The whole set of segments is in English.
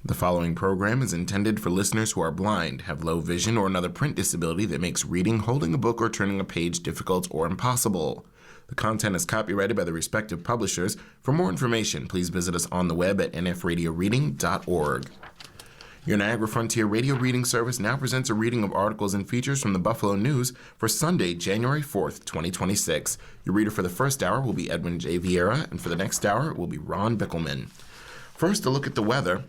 The following program is intended for listeners who are blind, have low vision, or another print disability that makes reading, holding a book, or turning a page difficult or impossible. The content is copyrighted by the respective publishers. For more information, please visit us on the web at nfradioreading.org. Your Niagara Frontier Radio Reading Service now presents a reading of articles and features from the Buffalo News for Sunday, January 4th, 2026. Your reader for the first hour will be Edwin J. Vieira, and for the next hour will be Ron Bickelman. First, a look at the weather.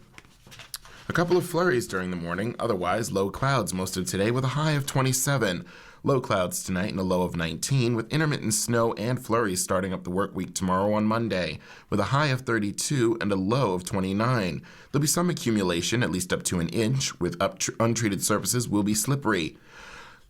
A couple of flurries during the morning, otherwise low clouds most of today with a high of 27. Low clouds tonight and a low of 19, with intermittent snow and flurries starting up the work week tomorrow on Monday, with a high of 32 and a low of 29. There'll be some accumulation, at least up to an inch, with untreated surfaces will be slippery.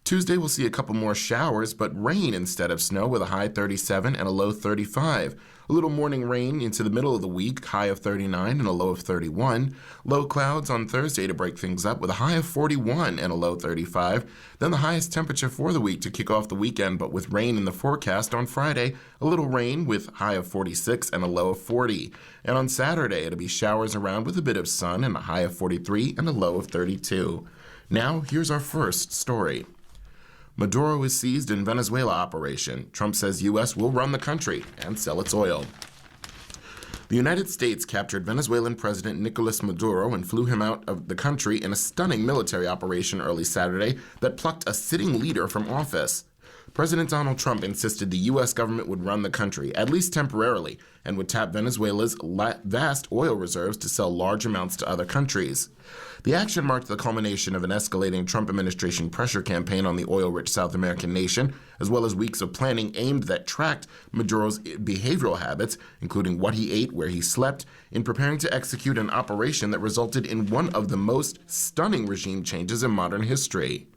Tuesday we'll see a couple more showers, but rain instead of snow with a high 37 and a low 35. A little morning rain into the middle of the week, high of 39 and a low of 31. Low clouds on Thursday to break things up with a high of 41 and a low 35. Then the highest temperature for the week to kick off the weekend, but with rain in the forecast on Friday. A little rain with high of 46 and a low of 40. And on Saturday it'll be showers around with a bit of sun and a high of 43 and a low of 32. Now here's our first story. Maduro is seized in Venezuela operation. Trump says U.S. will run the country and sell its oil. The United States captured Venezuelan President Nicolas Maduro and flew him out of the country in a stunning military operation early Saturday that plucked a sitting leader from office. President Donald Trump insisted the U.S. government would run the country, at least temporarily, and would tap Venezuela's vast oil reserves to sell large amounts to other countries. The action marked the culmination of an escalating Trump administration pressure campaign on the oil-rich South American nation, as well as weeks of planning aimed that tracked Maduro's behavioral habits, including what he ate, where he slept, in preparing to execute an operation that resulted in one of the most stunning regime changes in modern history.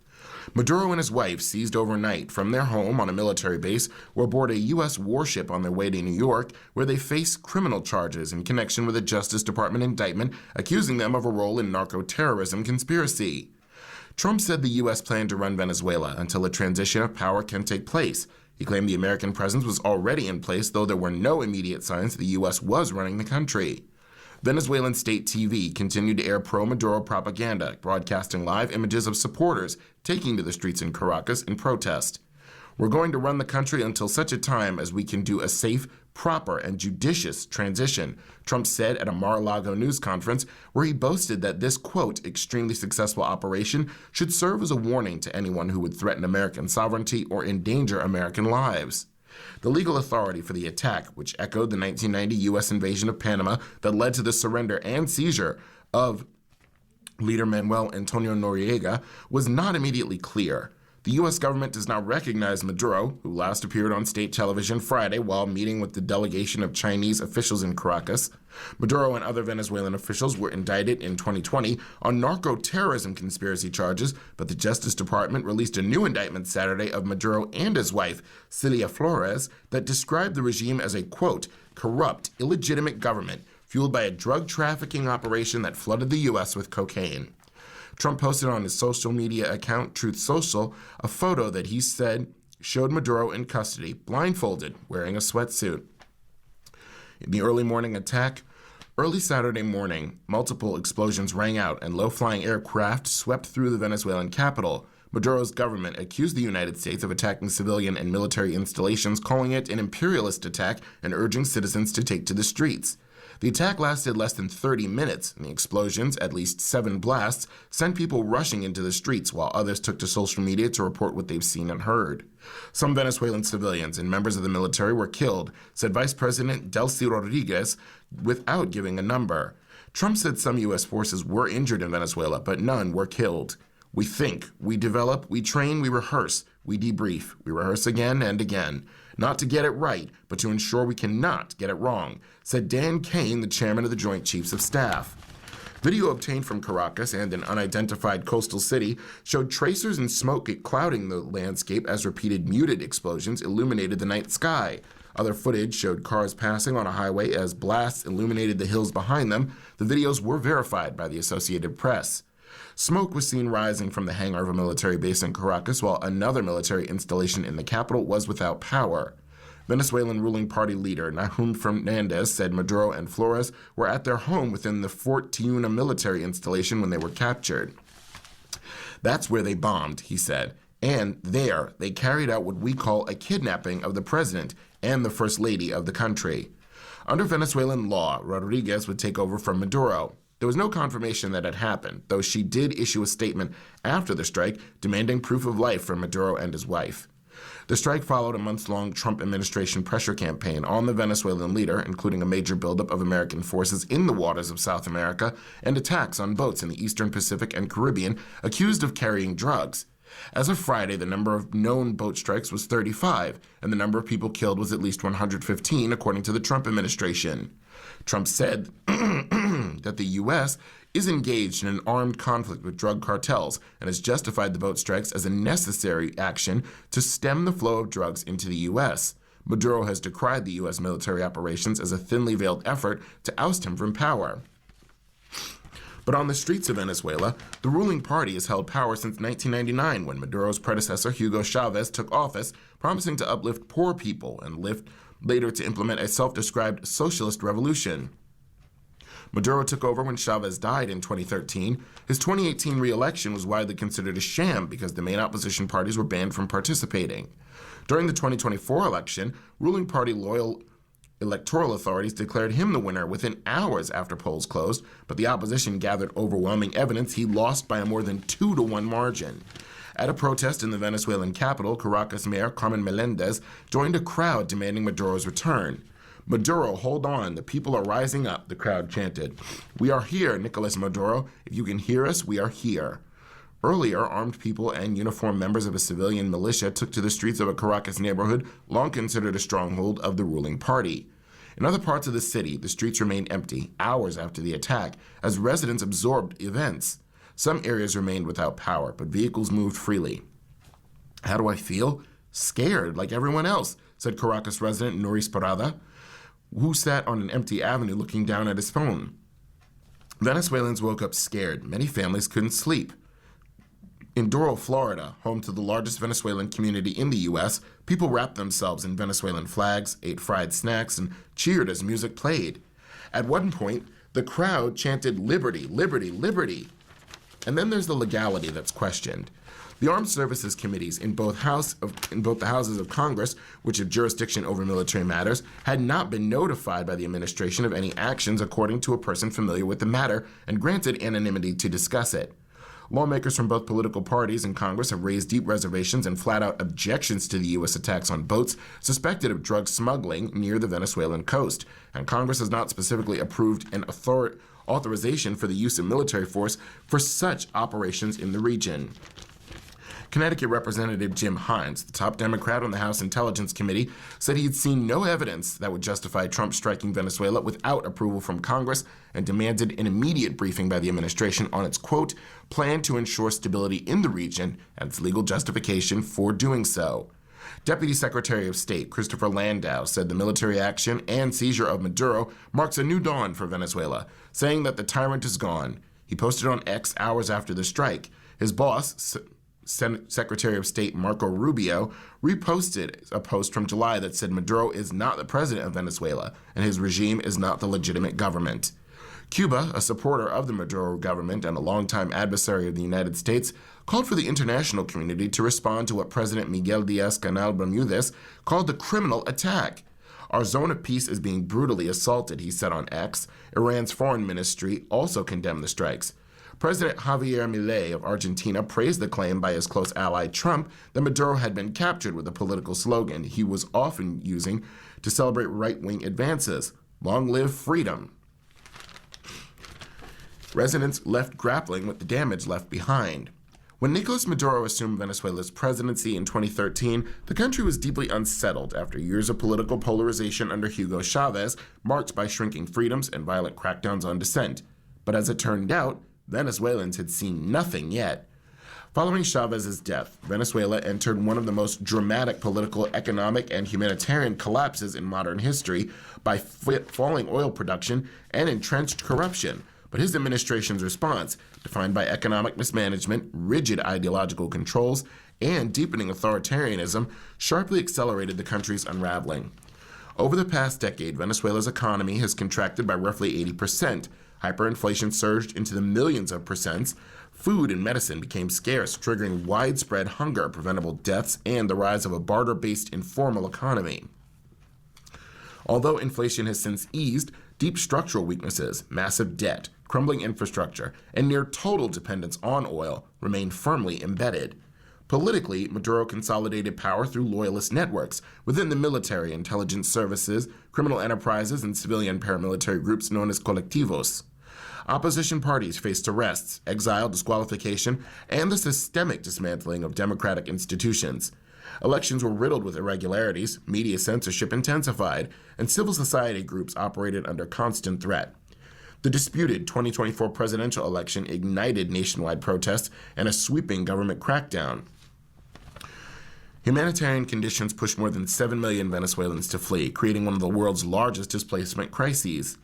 Maduro and his wife, seized overnight from their home on a military base, were aboard a U.S. warship on their way to New York, where they face criminal charges in connection with a Justice Department indictment accusing them of a role in narco-terrorism conspiracy. Trump said the U.S. planned to run Venezuela until a transition of power can take place. He claimed the American presence was already in place, though there were no immediate signs that the U.S. was running the country. Venezuelan state TV continued to air pro-Maduro propaganda, broadcasting live images of supporters taking to the streets in Caracas in protest. We're going to run the country until such a time as we can do a safe, proper, and judicious transition, Trump said at a Mar-a-Lago news conference where he boasted that this, quote, extremely successful operation should serve as a warning to anyone who would threaten American sovereignty or endanger American lives. The legal authority for the attack, which echoed the 1990 U.S. invasion of Panama that led to the surrender and seizure of leader Manuel Antonio Noriega, was not immediately clear. The U.S. government does not recognize Maduro, who last appeared on state television Friday while meeting with the delegation of Chinese officials in Caracas. Maduro and other Venezuelan officials were indicted in 2020 on narco-terrorism conspiracy charges, but the Justice Department released a new indictment Saturday of Maduro and his wife, Cilia Flores, that described the regime as a, quote, corrupt, illegitimate government fueled by a drug trafficking operation that flooded the U.S. with cocaine. Trump posted on his social media account, Truth Social, a photo that he said showed Maduro in custody, blindfolded, wearing a sweatsuit. In the early morning attack, early Saturday morning, multiple explosions rang out and low-flying aircraft swept through the Venezuelan capital. Maduro's government accused the United States of attacking civilian and military installations, calling it an imperialist attack and urging citizens to take to the streets. The attack lasted less than 30 minutes, and the explosions, at least 7 blasts, sent people rushing into the streets while others took to social media to report what they've seen and heard. Some Venezuelan civilians and members of the military were killed, said Vice President Delcy Rodriguez, without giving a number. Trump said some U.S. forces were injured in Venezuela, but none were killed. We think, we develop, we train, we rehearse, we debrief, we rehearse again and again. Not to get it right, but to ensure we cannot get it wrong, said Dan Kane, the chairman of the Joint Chiefs of Staff. Video obtained from Caracas and an unidentified coastal city showed tracers and smoke clouding the landscape as repeated muted explosions illuminated the night sky. Other footage showed cars passing on a highway as blasts illuminated the hills behind them. The videos were verified by the Associated Press. Smoke was seen rising from the hangar of a military base in Caracas, while another military installation in the capital was without power. Venezuelan ruling party leader Nahum Fernandez said Maduro and Flores were at their home within the Fort Tiuna military installation when they were captured. That's where they bombed, he said, and there they carried out what we call a kidnapping of the president and the first lady of the country. Under Venezuelan law, Rodriguez would take over from Maduro. There was no confirmation that had happened, though she did issue a statement after the strike demanding proof of life from Maduro and his wife. The strike followed a months-long Trump administration pressure campaign on the Venezuelan leader, including a major buildup of American forces in the waters of South America and attacks on boats in the Eastern Pacific and Caribbean accused of carrying drugs. As of Friday, the number of known boat strikes was 35, and the number of people killed was at least 115, according to the Trump administration. Trump said that the U.S. is engaged in an armed conflict with drug cartels and has justified the boat strikes as a necessary action to stem the flow of drugs into the U.S. Maduro has decried the U.S. military operations as a thinly veiled effort to oust him from power. But on the streets of Venezuela, the ruling party has held power since 1999, when Maduro's predecessor Hugo Chavez took office, promising to uplift poor people and later to implement a self-described socialist revolution. Maduro took over when Chavez died in 2013. His 2018 re-election was widely considered a sham because the main opposition parties were banned from participating. During the 2024 election, ruling party loyal electoral authorities declared him the winner within hours after polls closed, but the opposition gathered overwhelming evidence he lost by a more than 2-1 margin. At a protest in the Venezuelan capital, Caracas Mayor Carmen Melendez joined a crowd demanding Maduro's return. "Maduro, hold on. The people are rising up," the crowd chanted. "We are here, Nicolas Maduro. If you can hear us, we are here." Earlier, armed people and uniformed members of a civilian militia took to the streets of a Caracas neighborhood long considered a stronghold of the ruling party. In other parts of the city, the streets remained empty hours after the attack as residents absorbed events. Some areas remained without power, but vehicles moved freely. "How do I feel? Scared, like everyone else," said Caracas resident Noris Parada, who sat on an empty avenue looking down at his phone. Venezuelans woke up scared. Many families couldn't sleep. In Doral, Florida, home to the largest Venezuelan community in the U.S., people wrapped themselves in Venezuelan flags, ate fried snacks, and cheered as music played. At one point, the crowd chanted, "Liberty, liberty, liberty." And then there's the legality that's questioned. The Armed Services Committees in both the houses of Congress, which have jurisdiction over military matters, had not been notified by the administration of any actions according to a person familiar with the matter and granted anonymity to discuss it. Lawmakers from both political parties in Congress have raised deep reservations and flat-out objections to the U.S. attacks on boats suspected of drug smuggling near the Venezuelan coast, and Congress has not specifically approved an authorization for the use of military force for such operations in the region. Connecticut Representative Jim Hines, the top Democrat on the House Intelligence Committee, said he had seen no evidence that would justify Trump striking Venezuela without approval from Congress and demanded an immediate briefing by the administration on its, quote, plan to ensure stability in the region and its legal justification for doing so. Deputy Secretary of State Christopher Landau said the military action and seizure of Maduro marks a new dawn for Venezuela, saying that the tyrant is gone. He posted on X hours after the strike. His boss, Secretary of State Marco Rubio, reposted a post from July that said Maduro is not the president of Venezuela and his regime is not the legitimate government. Cuba, a supporter of the Maduro government and a longtime adversary of the United States, called for the international community to respond to what President Miguel Díaz-Canel Bermudez called the criminal attack. "Our zone of peace is being brutally assaulted," he said on X. Iran's foreign ministry also condemned the strikes. President Javier Milei of Argentina praised the claim by his close ally Trump that Maduro had been captured with a political slogan he was often using to celebrate right-wing advances: "Long live freedom." Residents left grappling with the damage left behind. When Nicolas Maduro assumed Venezuela's presidency in 2013, the country was deeply unsettled after years of political polarization under Hugo Chavez, marked by shrinking freedoms and violent crackdowns on dissent. But as it turned out, Venezuelans had seen nothing yet. Following Chavez's death, Venezuela entered one of the most dramatic political, economic, and humanitarian collapses in modern history by falling oil production and entrenched corruption. But his administration's response, defined by economic mismanagement, rigid ideological controls, and deepening authoritarianism sharply accelerated the country's unraveling. Over the past decade, Venezuela's economy has contracted by roughly 80%. Hyperinflation surged into the millions of percents. Food and medicine became scarce, triggering widespread hunger, preventable deaths, and the rise of a barter-based informal economy. Although inflation has since eased, deep structural weaknesses, massive debt, crumbling infrastructure, and near total dependence on oil remain firmly embedded. Politically, Maduro consolidated power through loyalist networks within the military, intelligence services, criminal enterprises, and civilian paramilitary groups known as colectivos. Opposition parties faced arrests, exile, disqualification, and the systemic dismantling of democratic institutions. Elections were riddled with irregularities, media censorship intensified, and civil society groups operated under constant threat. The disputed 2024 presidential election ignited nationwide protests and a sweeping government crackdown. Humanitarian conditions pushed more than 7 million Venezuelans to flee, creating one of the world's largest displacement crises.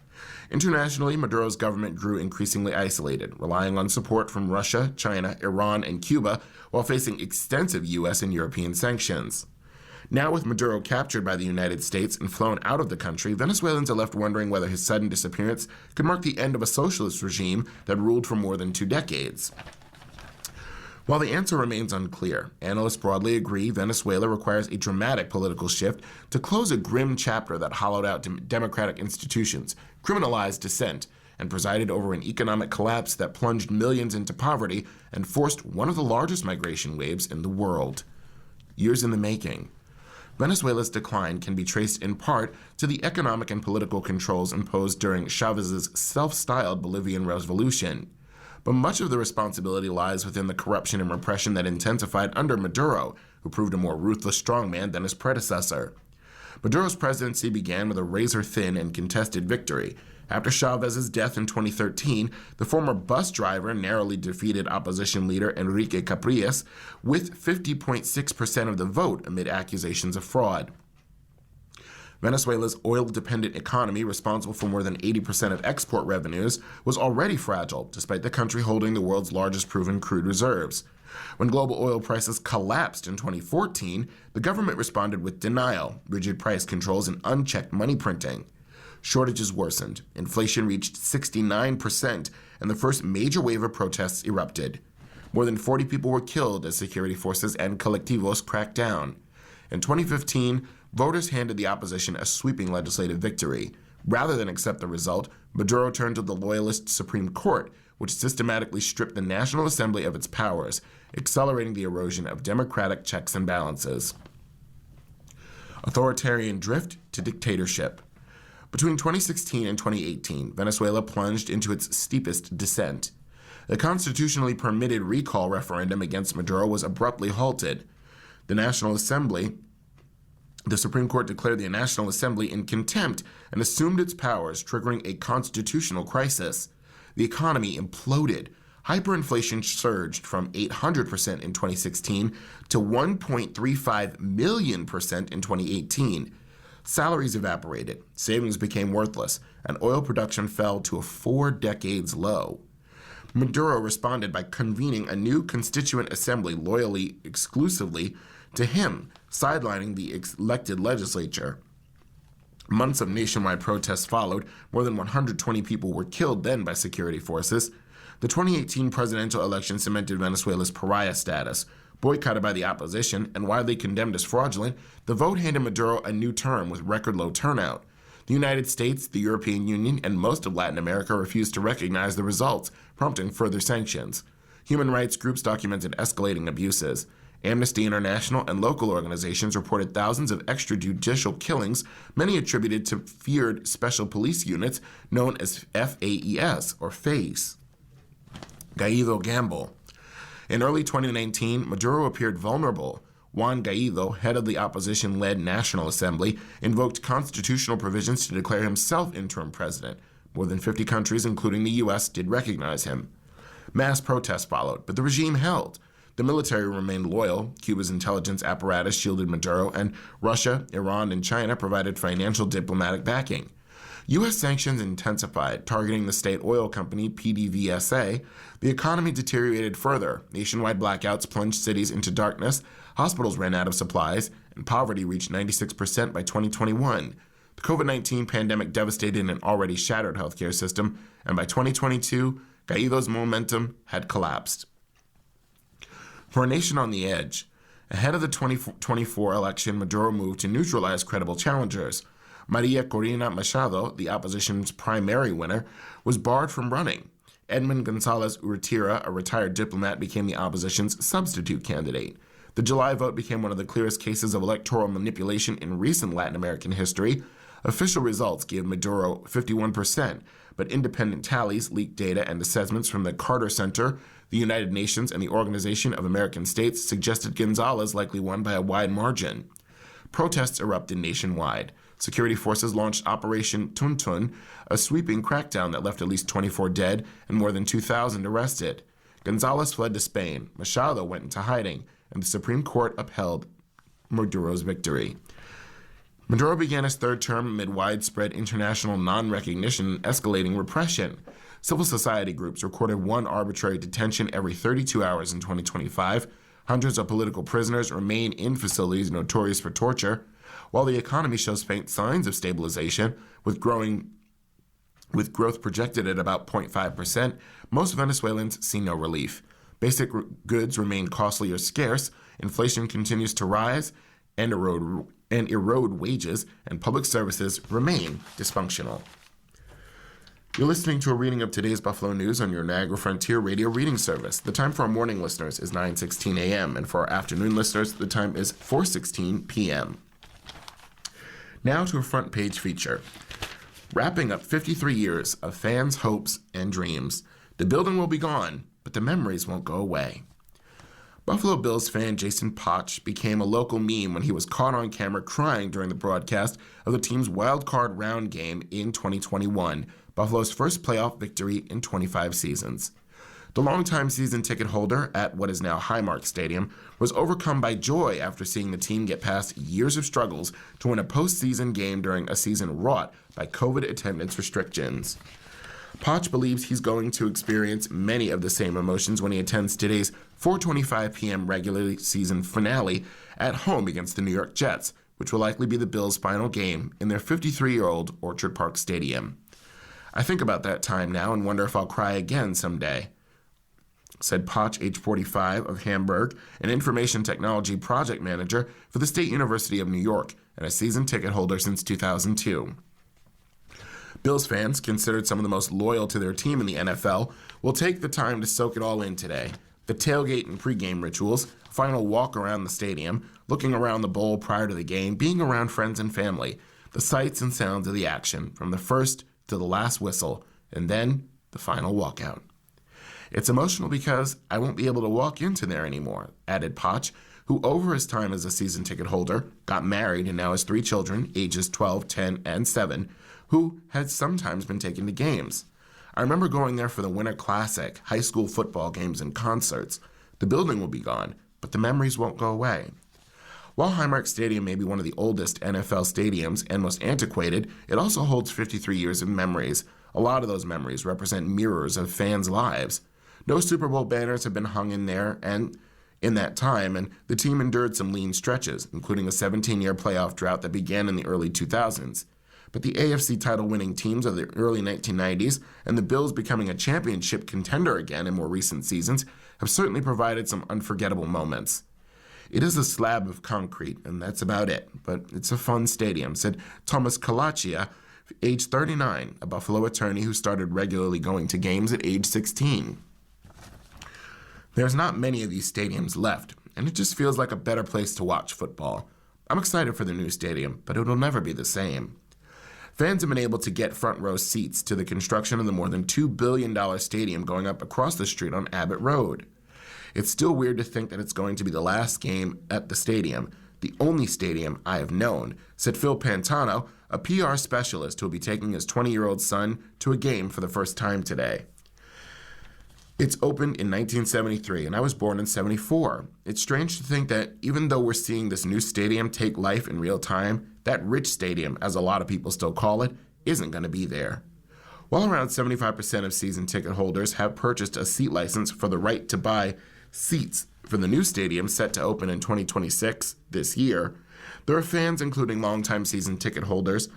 Internationally, Maduro's government grew increasingly isolated, relying on support from Russia, China, Iran, and Cuba, while facing extensive U.S. and European sanctions. Now with Maduro captured by the United States and flown out of the country, Venezuelans are left wondering whether his sudden disappearance could mark the end of a socialist regime that ruled for more than 2 decades. While the answer remains unclear, analysts broadly agree Venezuela requires a dramatic political shift to close a grim chapter that hollowed out democratic institutions, criminalized dissent, and presided over an economic collapse that plunged millions into poverty and forced one of the largest migration waves in the world. Years in the making. Venezuela's decline can be traced in part to the economic and political controls imposed during Chávez's self-styled Bolivian Revolution. But much of the responsibility lies within the corruption and repression that intensified under Maduro, who proved a more ruthless strongman than his predecessor. Maduro's presidency began with a razor-thin and contested victory. After Chávez's death in 2013, the former bus driver narrowly defeated opposition leader Enrique Capriles with 50.6% of the vote amid accusations of fraud. Venezuela's oil-dependent economy, responsible for more than 80% of export revenues, was already fragile, despite the country holding the world's largest proven crude reserves. When global oil prices collapsed in 2014, the government responded with denial, rigid price controls, and unchecked money printing. Shortages worsened, inflation reached 69%, and the first major wave of protests erupted. More than 40 people were killed as security forces and colectivos cracked down. In 2015, voters handed the opposition a sweeping legislative victory. Rather than accept the result, Maduro turned to the loyalist Supreme Court, which systematically stripped the National Assembly of its powers, accelerating the erosion of democratic checks and balances. Authoritarian drift to dictatorship. Between 2016 and 2018, Venezuela plunged into its steepest descent. The constitutionally permitted recall referendum against Maduro was abruptly halted. The Supreme Court declared the National Assembly in contempt and assumed its powers, triggering a constitutional crisis. The economy imploded. Hyperinflation surged from 800% in 2016 to 1.35 million percent in 2018. Salaries evaporated, savings became worthless, and oil production fell to a 4 decades low. Maduro responded by convening a new constituent assembly loyally exclusively to him, sidelining the elected legislature. Months of nationwide protests followed. More than 120 people were killed then by security forces. The 2018 presidential election cemented Venezuela's pariah status. Boycotted by the opposition and widely condemned as fraudulent, the vote handed Maduro a new term with record low turnout. The United States, the European Union, and most of Latin America refused to recognize the results, prompting further sanctions. Human rights groups documented escalating abuses. Amnesty International and local organizations reported thousands of extrajudicial killings, many attributed to feared special police units known as FAES, or FACE. Guaido gamble. In early 2019, Maduro appeared vulnerable. Juan Guaido, head of the opposition-led National Assembly, invoked constitutional provisions to declare himself interim president. More than 50 countries, including the U.S., did recognize him. Mass protests followed, but the regime held. The military remained loyal. Cuba's intelligence apparatus shielded Maduro, and Russia, Iran, and China provided financial diplomatic backing. U.S. sanctions intensified, targeting the state oil company PDVSA. The economy deteriorated further. Nationwide blackouts plunged cities into darkness, hospitals ran out of supplies, and poverty reached 96% by 2021. The COVID-19 pandemic devastated an already shattered healthcare system, and by 2022, Guaido's momentum had collapsed. For a nation on the edge, ahead of the 2024 election, Maduro moved to neutralize credible challengers. Maria Corina Machado, the opposition's primary winner, was barred from running. Edmund Gonzalez Urretira, a retired diplomat, became the opposition's substitute candidate. The July vote became one of the clearest cases of electoral manipulation in recent Latin American history. Official results gave Maduro 51%, but independent tallies, leaked data, and assessments from the Carter Center, the United Nations, and the Organization of American States suggested Gonzalez likely won by a wide margin. Protests erupted nationwide. Security forces launched Operation Tuntun, a sweeping crackdown that left at least 24 dead and more than 2,000 arrested. Gonzalez fled to Spain. Machado went into hiding, and the Supreme Court upheld Maduro's victory. Maduro began his third term amid widespread international non-recognition and escalating repression. Civil society groups recorded one arbitrary detention every 32 hours in 2025. Hundreds of political prisoners remain in facilities notorious for torture. While the economy shows faint signs of stabilization, with growth projected at about 0.5%, most Venezuelans see no relief. Basic goods remain costly or scarce, inflation continues to rise and erode wages, and public services remain dysfunctional. You're listening to a reading of today's Buffalo News on your Niagara Frontier Radio reading service. The time for our morning listeners is 9:16 a.m., and for our afternoon listeners, the time is 4:16 p.m. Now to a front page feature. Wrapping up 53 years of fans' hopes and dreams. The building will be gone, but the memories won't go away. Buffalo Bills fan Jason Potch became a local meme when he was caught on camera crying during the broadcast of the team's wild card round game in 2021, Buffalo's first playoff victory in 25 seasons. The longtime season ticket holder at what is now Highmark Stadium was overcome by joy after seeing the team get past years of struggles to win a postseason game during a season wrought by COVID attendance restrictions. Potch believes he's going to experience many of the same emotions when he attends today's 4:25 p.m. regular season finale at home against the New York Jets, which will likely be the Bills' final game in their 53-year-old Orchard Park Stadium. I think about that time now and wonder if I'll cry again someday, said Potch, age 45, of Hamburg, an information technology project manager for the State University of New York and a season ticket holder since 2002. Bills fans, considered some of the most loyal to their team in the NFL, will take the time to soak it all in today. The tailgate and pregame rituals, final walk around the stadium, looking around the bowl prior to the game, being around friends and family, the sights and sounds of the action, from the first to the last whistle, and then the final walkout. It's emotional because I won't be able to walk into there anymore, added Potch, who over his time as a season ticket holder, got married and now has 3 children, ages 12, 10, and 7, who had sometimes been taken to games. I remember going there for the Winter Classic, high school football games, and concerts. The building will be gone, but the memories won't go away. While Highmark Stadium may be one of the oldest NFL stadiums and most antiquated, it also holds 53 years of memories. A lot of those memories represent mirrors of fans' lives. No Super Bowl banners have been hung in there and in that time, and the team endured some lean stretches, including a 17-year playoff drought that began in the early 2000s. But the AFC title-winning teams of the early 1990s and the Bills becoming a championship contender again in more recent seasons have certainly provided some unforgettable moments. It is a slab of concrete, and that's about it, but it's a fun stadium, said Thomas Kalachia, age 39, a Buffalo attorney who started regularly going to games at age 16. There's not many of these stadiums left, and it just feels like a better place to watch football. I'm excited for the new stadium, but it'll never be the same. Fans have been able to get front row seats to the construction of the more than $2 billion stadium going up across the street on Abbott Road. It's still weird to think that it's going to be the last game at the stadium, the only stadium I have known, said Phil Pantano, a PR specialist who will be taking his 20-year-old son to a game for the first time today. It's opened in 1973, and I was born in 74. It's strange to think that even though we're seeing this new stadium take life in real time, that rich stadium, as a lot of people still call it, isn't going to be there. While around 75% of season ticket holders have purchased a seat license for the right to buy seats for the new stadium set to open in 2026 this year, there are fans, including longtime season ticket holders,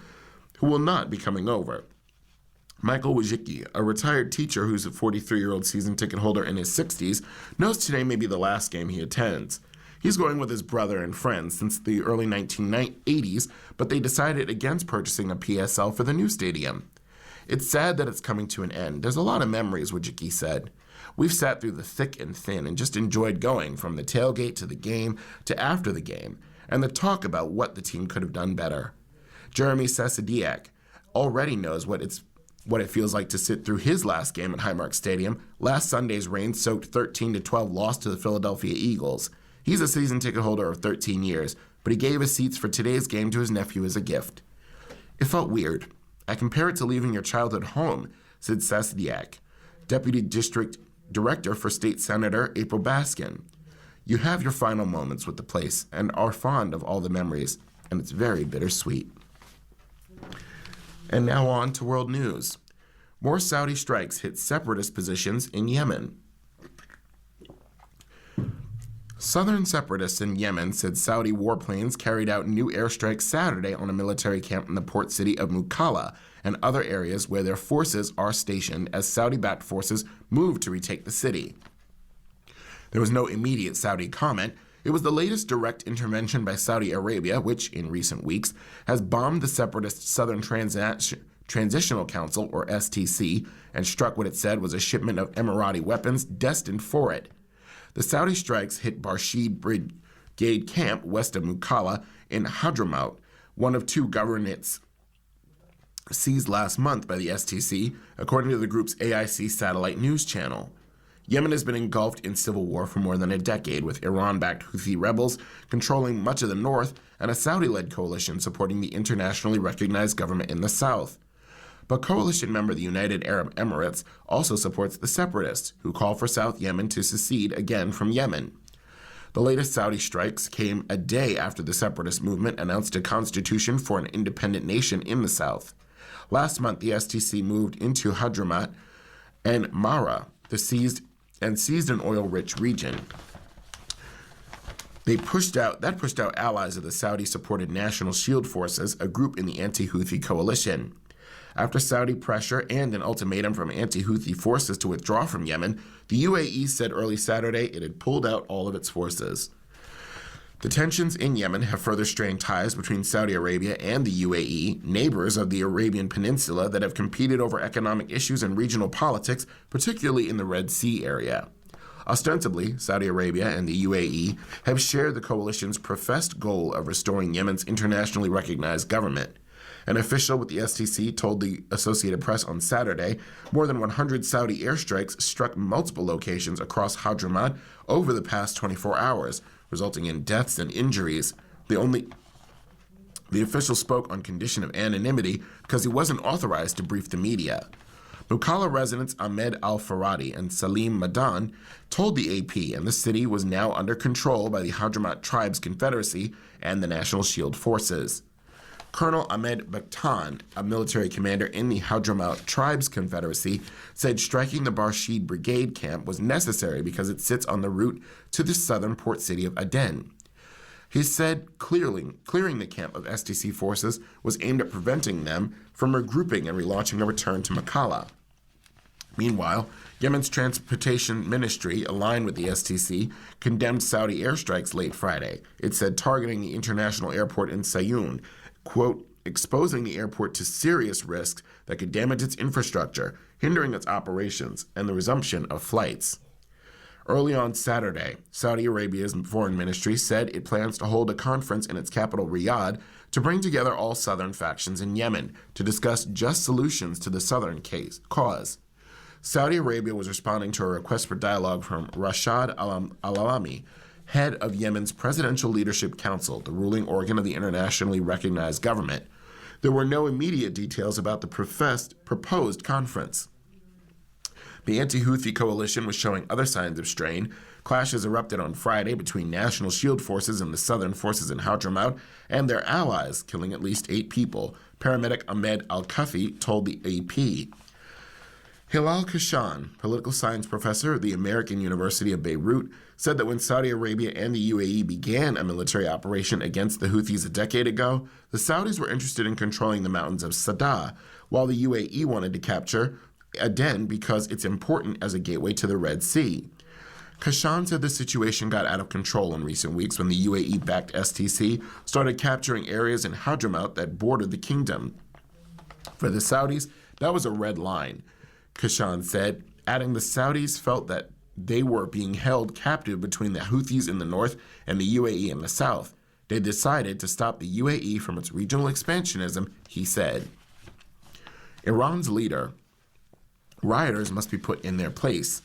who will not be coming over. Michael Wojcicki, a retired teacher who's a 43-year-old season ticket holder in his 60s, knows today may be the last game he attends. He's going with his brother and friends since the early 1980s, but they decided against purchasing a PSL for the new stadium. It's sad that it's coming to an end. There's a lot of memories, Wojcicki said. We've sat through the thick and thin and just enjoyed going from the tailgate to the game to after the game, and the talk about what the team could have done better. Jeremy Sasadiak already knows what it feels like to sit through his last game at Highmark Stadium. Last Sunday's rain-soaked 13-12 loss to the Philadelphia Eagles. He's a season ticket holder of 13 years, but he gave his seats for today's game to his nephew as a gift. It felt weird. I compare it to leaving your childhood home, said Sasadiak, Deputy District Director for State Senator April Baskin. You have your final moments with the place and are fond of all the memories, and it's very bittersweet. And now on to world news. More Saudi strikes hit separatist positions in Yemen. Southern separatists in Yemen said Saudi warplanes carried out new airstrikes Saturday on a military camp in the port city of Mukalla and other areas where their forces are stationed as Saudi-backed forces move to retake the city. There was no immediate Saudi comment. It was the latest direct intervention by Saudi Arabia, which, in recent weeks, has bombed the separatist Southern Transitional Council, or STC, and struck what it said was a shipment of Emirati weapons destined for it. The Saudi strikes hit Barshid Brigade Camp west of Mukalla in Hadramaut, one of two governorates seized last month by the STC, according to the group's AIC satellite news channel. Yemen has been engulfed in civil war for more than a decade, with Iran-backed Houthi rebels controlling much of the north and a Saudi-led coalition supporting the internationally recognized government in the south. But coalition member the United Arab Emirates also supports the separatists, who call for South Yemen to secede again from Yemen. The latest Saudi strikes came a day after the separatist movement announced a constitution for an independent nation in the south. Last month, the STC moved into Hadramaut and Mara, seized an oil-rich region. That pushed out allies of the Saudi-supported National Shield Forces, a group in the anti-Houthi coalition. After Saudi pressure and an ultimatum from anti-Houthi forces to withdraw from Yemen, the UAE said early Saturday it had pulled out all of its forces. The tensions in Yemen have further strained ties between Saudi Arabia and the UAE, neighbors of the Arabian Peninsula that have competed over economic issues and regional politics, particularly in the Red Sea area. Ostensibly, Saudi Arabia and the UAE have shared the coalition's professed goal of restoring Yemen's internationally recognized government. An official with the STC told the Associated Press on Saturday more than 100 Saudi airstrikes struck multiple locations across Hadramaut over the past 24 hours, resulting in deaths and injuries. The official spoke on condition of anonymity because he wasn't authorized to brief the media. Mukalla residents Ahmed Al-Faradi and Salim Madan told the AP, and the city was now under control by the Hadramaut Tribes Confederacy and the National Shield Forces. Colonel Ahmed Bakhtan, a military commander in the Hadramaut Tribes Confederacy, said striking the Barshid Brigade camp was necessary because it sits on the route to the southern port city of Aden. He said clearing the camp of STC forces was aimed at preventing them from regrouping and relaunching a return to Mukalla. Meanwhile, Yemen's transportation ministry, aligned with the STC, condemned Saudi airstrikes late Friday. It said targeting the international airport in Sayun, quote, exposing the airport to serious risks that could damage its infrastructure, hindering its operations, and the resumption of flights. Early on Saturday, Saudi Arabia's foreign ministry said it plans to hold a conference in its capital, Riyadh, to bring together all southern factions in Yemen to discuss just solutions to the southern cause. Saudi Arabia was responding to a request for dialogue from Rashad Al-Alami, head of Yemen's Presidential Leadership Council, the ruling organ of the internationally recognized government. There were no immediate details about the proposed conference. The anti-Houthi coalition was showing other signs of strain. Clashes erupted on Friday between National Shield Forces and the Southern Forces in Hadramaut and their allies, killing at least 8 people. Paramedic Ahmed Al-Kafi told the AP. Hilal Kashan, political science professor at the American University of Beirut, said that when Saudi Arabia and the UAE began a military operation against the Houthis a decade ago, the Saudis were interested in controlling the mountains of Sada, while the UAE wanted to capture Aden because it's important as a gateway to the Red Sea. Kashan said the situation got out of control in recent weeks when the UAE-backed STC started capturing areas in Hadramaut that bordered the kingdom. For the Saudis, that was a red line, Kashan said, adding the Saudis felt that they were being held captive between the Houthis in the north and the UAE in the south. They decided to stop the UAE from its regional expansionism, he said. Iran's leader. Rioters must be put in their place.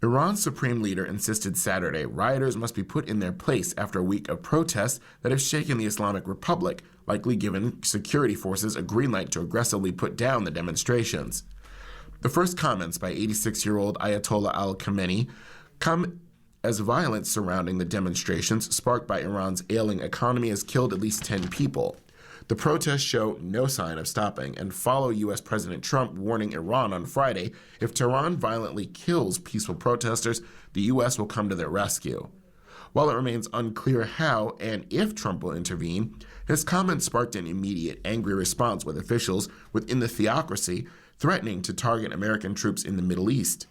Iran's supreme leader insisted Saturday rioters must be put in their place after a week of protests that have shaken the Islamic Republic, likely giving security forces a green light to aggressively put down the demonstrations. The first comments by 86-year-old Ayatollah Ali come as violence surrounding the demonstrations sparked by Iran's ailing economy has killed at least 10 people. The protests show no sign of stopping and follow U.S. President Trump warning Iran on Friday if Tehran violently kills peaceful protesters, the U.S. will come to their rescue. While it remains unclear how and if Trump will intervene, his comments sparked an immediate angry response with officials within the theocracy threatening to target American troops in the Middle East.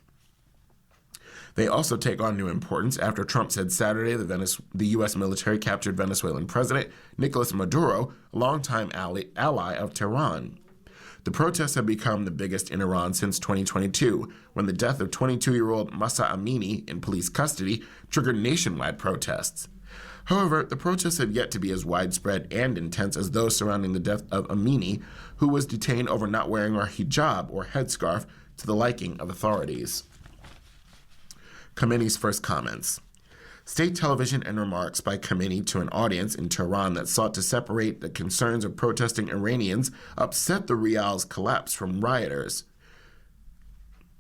They also take on new importance after Trump said Saturday the U.S. military captured Venezuelan President Nicolas Maduro, a longtime ally of Tehran. The protests have become the biggest in Iran since 2022, when the death of 22-year-old Mahsa Amini in police custody triggered nationwide protests. However, the protests have yet to be as widespread and intense as those surrounding the death of Amini, who was detained over not wearing her hijab or headscarf to the liking of authorities. Khamenei's first comments. State television and remarks by Khamenei to an audience in Tehran that sought to separate the concerns of protesting Iranians upset the rial's collapse from rioters.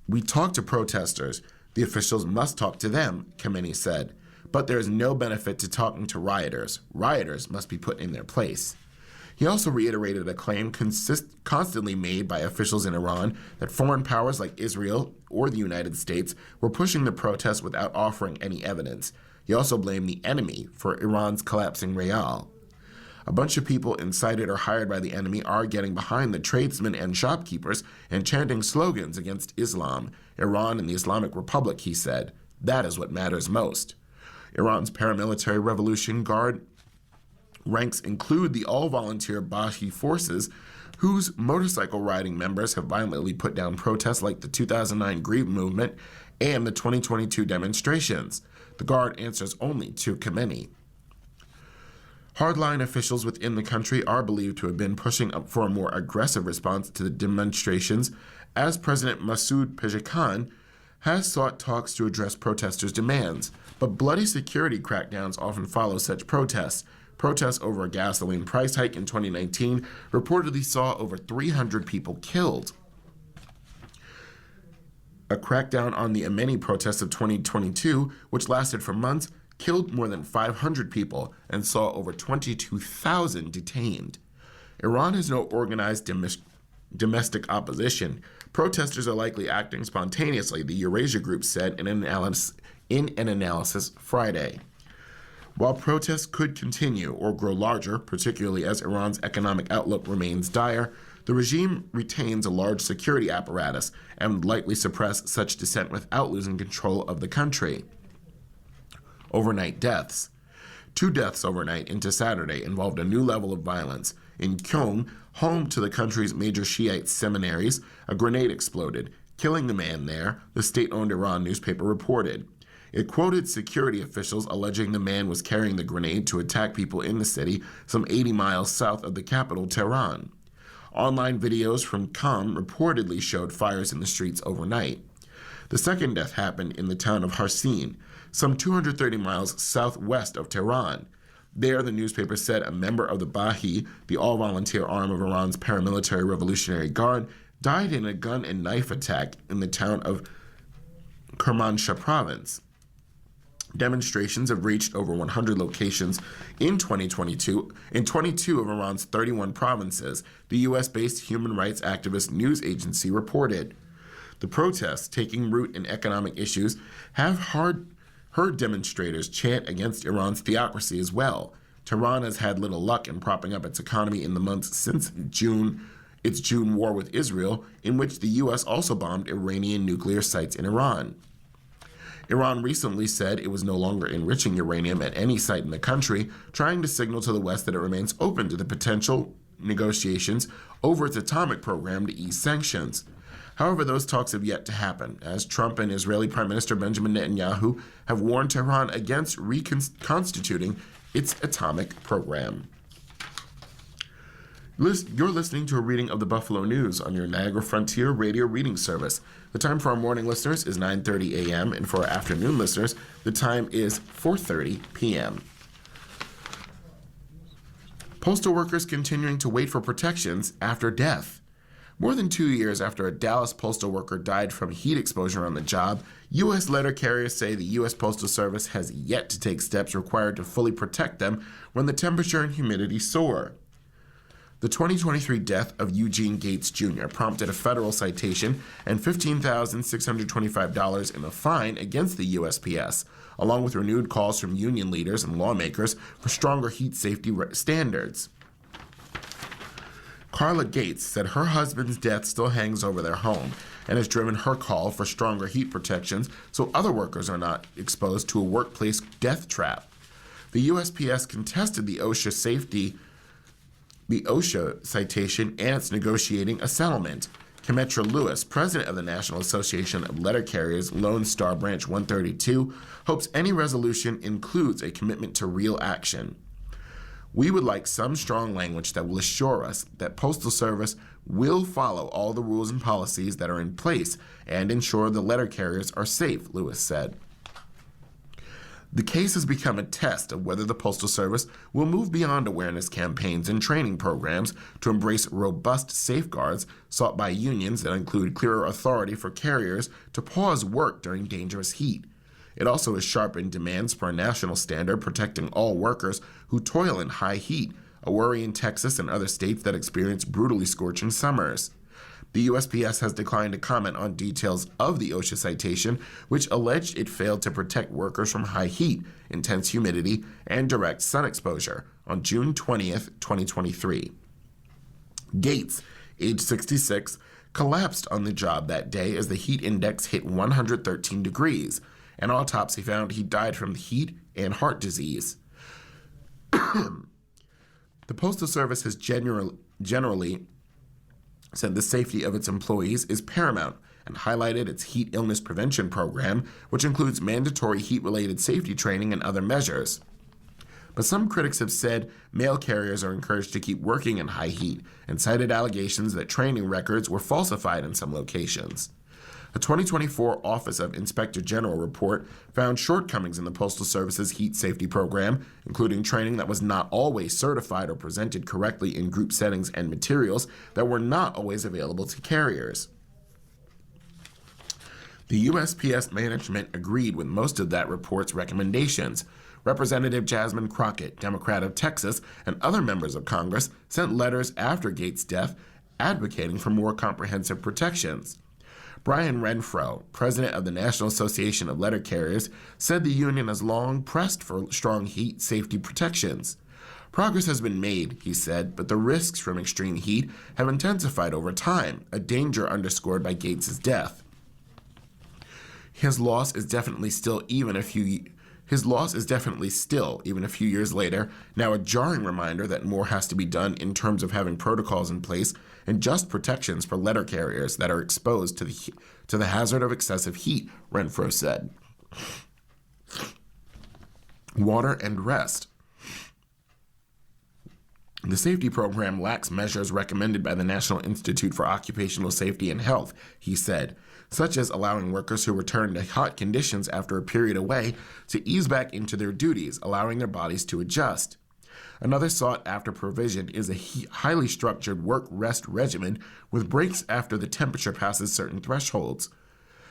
We talk to protesters. The officials must talk to them, Khamenei said. But there is no benefit to talking to rioters. Rioters must be put in their place. He also reiterated a claim constantly made by officials in Iran that foreign powers like Israel or the United States were pushing the protests without offering any evidence. He also blamed the enemy for Iran's collapsing rial. A bunch of people incited or hired by the enemy are getting behind the tradesmen and shopkeepers and chanting slogans against Islam, Iran, and the Islamic Republic, he said. That is what matters most. Iran's paramilitary Revolution Guard ranks include the all-volunteer Bashi forces, whose motorcycle riding members have violently put down protests like the 2009 Greve movement and the 2022 demonstrations. The Guard answers only to Khamenei. Hardline officials within the country are believed to have been pushing up for a more aggressive response to the demonstrations, as President Masoud Pezeshkian has sought talks to address protesters' demands. But bloody security crackdowns often follow such protests. Protests over a gasoline price hike in 2019 reportedly saw over 300 people killed. A crackdown on the Yemeni protests of 2022, which lasted for months, killed more than 500 people and saw over 22,000 detained. Iran has no organized domestic opposition. Protesters are likely acting spontaneously, the Eurasia Group said in an analysis Friday. While protests could continue or grow larger, particularly as Iran's economic outlook remains dire, the regime retains a large security apparatus and would likely suppress such dissent without losing control of the country. Overnight deaths. 2 deaths overnight into Saturday involved a new level of violence. In Qom, home to the country's major Shiite seminaries, a grenade exploded, killing the man there, the state-owned Iran newspaper reported. It quoted security officials alleging the man was carrying the grenade to attack people in the city some 80 miles south of the capital, Tehran. Online videos from Qom reportedly showed fires in the streets overnight. The second death happened in the town of Harsin, some 230 miles southwest of Tehran. There, the newspaper said a member of the Bahi, the all-volunteer arm of Iran's paramilitary Revolutionary Guard, died in a gun and knife attack in the town of Kermanshah province. Demonstrations have reached over 100 locations in 2022 in 22 of Iran's 31 provinces, the U.S.-based human rights activist news agency reported. The protests, taking root in economic issues, have heard demonstrators chant against Iran's theocracy as well. Tehran has had little luck in propping up its economy in the months since its June war with Israel, in which the U.S. also bombed Iranian nuclear sites in Iran. Iran recently said it was no longer enriching uranium at any site in the country, trying to signal to the West that it remains open to the potential negotiations over its atomic program to ease sanctions. However, those talks have yet to happen, as Trump and Israeli Prime Minister Benjamin Netanyahu have warned Tehran against reconstituting its atomic program. You're listening to a reading of the Buffalo News on your Niagara Frontier Radio Reading Service. The time for our morning listeners is 9:30 a.m., and for our afternoon listeners, the time is 4:30 p.m. Postal workers continuing to wait for protections after death. More than 2 years after a Dallas postal worker died from heat exposure on the job, U.S. letter carriers say the U.S. Postal Service has yet to take steps required to fully protect them when the temperature and humidity soar. The 2023 death of Eugene Gates Jr. prompted a federal citation and $15,625 in a fine against the USPS, along with renewed calls from union leaders and lawmakers for stronger heat safety standards. Carla Gates said her husband's death still hangs over their home and has driven her call for stronger heat protections so other workers are not exposed to a workplace death trap. The USPS contested the OSHA citation, and it's negotiating a settlement. Kemetra Lewis, president of the National Association of Letter Carriers, Lone Star Branch 132, hopes any resolution includes a commitment to real action. We would like some strong language that will assure us that Postal Service will follow all the rules and policies that are in place and ensure the letter carriers are safe, Lewis said. The case has become a test of whether the Postal Service will move beyond awareness campaigns and training programs to embrace robust safeguards sought by unions that include clearer authority for carriers to pause work during dangerous heat. It also has sharpened demands for a national standard protecting all workers who toil in high heat, a worry in Texas and other states that experience brutally scorching summers. The USPS has declined to comment on details of the OSHA citation, which alleged it failed to protect workers from high heat, intense humidity, and direct sun exposure on June 20th, 2023. Gates, age 66, collapsed on the job that day as the heat index hit 113 degrees. An autopsy found he died from heat and heart disease. The Postal Service has generally said the safety of its employees is paramount and highlighted its heat illness prevention program, which includes mandatory heat-related safety training and other measures. But some critics have said mail carriers are encouraged to keep working in high heat and cited allegations that training records were falsified in some locations. A 2024 Office of Inspector General report found shortcomings in the Postal Service's heat safety program, including training that was not always certified or presented correctly in group settings and materials that were not always available to carriers. The USPS management agreed with most of that report's recommendations. Representative Jasmine Crockett, Democrat of Texas, and other members of Congress sent letters after Gates' death advocating for more comprehensive protections. Brian Renfro, president of the National Association of Letter Carriers, said the union has long pressed for strong heat safety protections. Progress has been made, he said, but the risks from extreme heat have intensified over time, a danger underscored by Gates' death. His loss is definitely still, even a few years later, now a jarring reminder that more has to be done in terms of having protocols in place and just protections for letter carriers that are exposed to the hazard of excessive heat, Renfro said. Water and rest. The safety program lacks measures recommended by the National Institute for Occupational Safety and Health, he said, such as allowing workers who return to hot conditions after a period away to ease back into their duties, allowing their bodies to adjust. Another sought-after provision is a highly structured work-rest regimen with breaks after the temperature passes certain thresholds.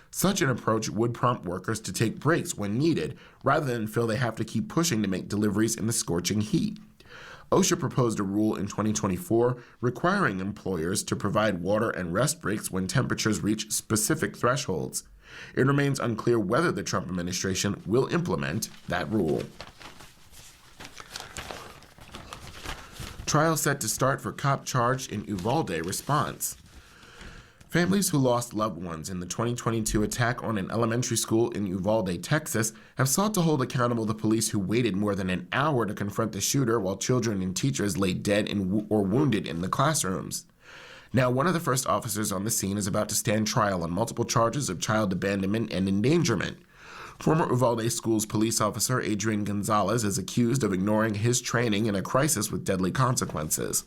Such an approach would prompt workers to take breaks when needed, rather than feel they have to keep pushing to make deliveries in the scorching heat. OSHA proposed a rule in 2024 requiring employers to provide water and rest breaks when temperatures reach specific thresholds. It remains unclear whether the Trump administration will implement that rule. Trial set to start for cop charged in Uvalde response. Families who lost loved ones in the 2022 attack on an elementary school in Uvalde, Texas, have sought to hold accountable the police who waited more than an hour to confront the shooter while children and teachers lay dead or wounded in the classrooms. Now, one of the first officers on the scene is about to stand trial on multiple charges of child abandonment and endangerment. Former Uvalde Schools police officer Adrian Gonzalez is accused of ignoring his training in a crisis with deadly consequences.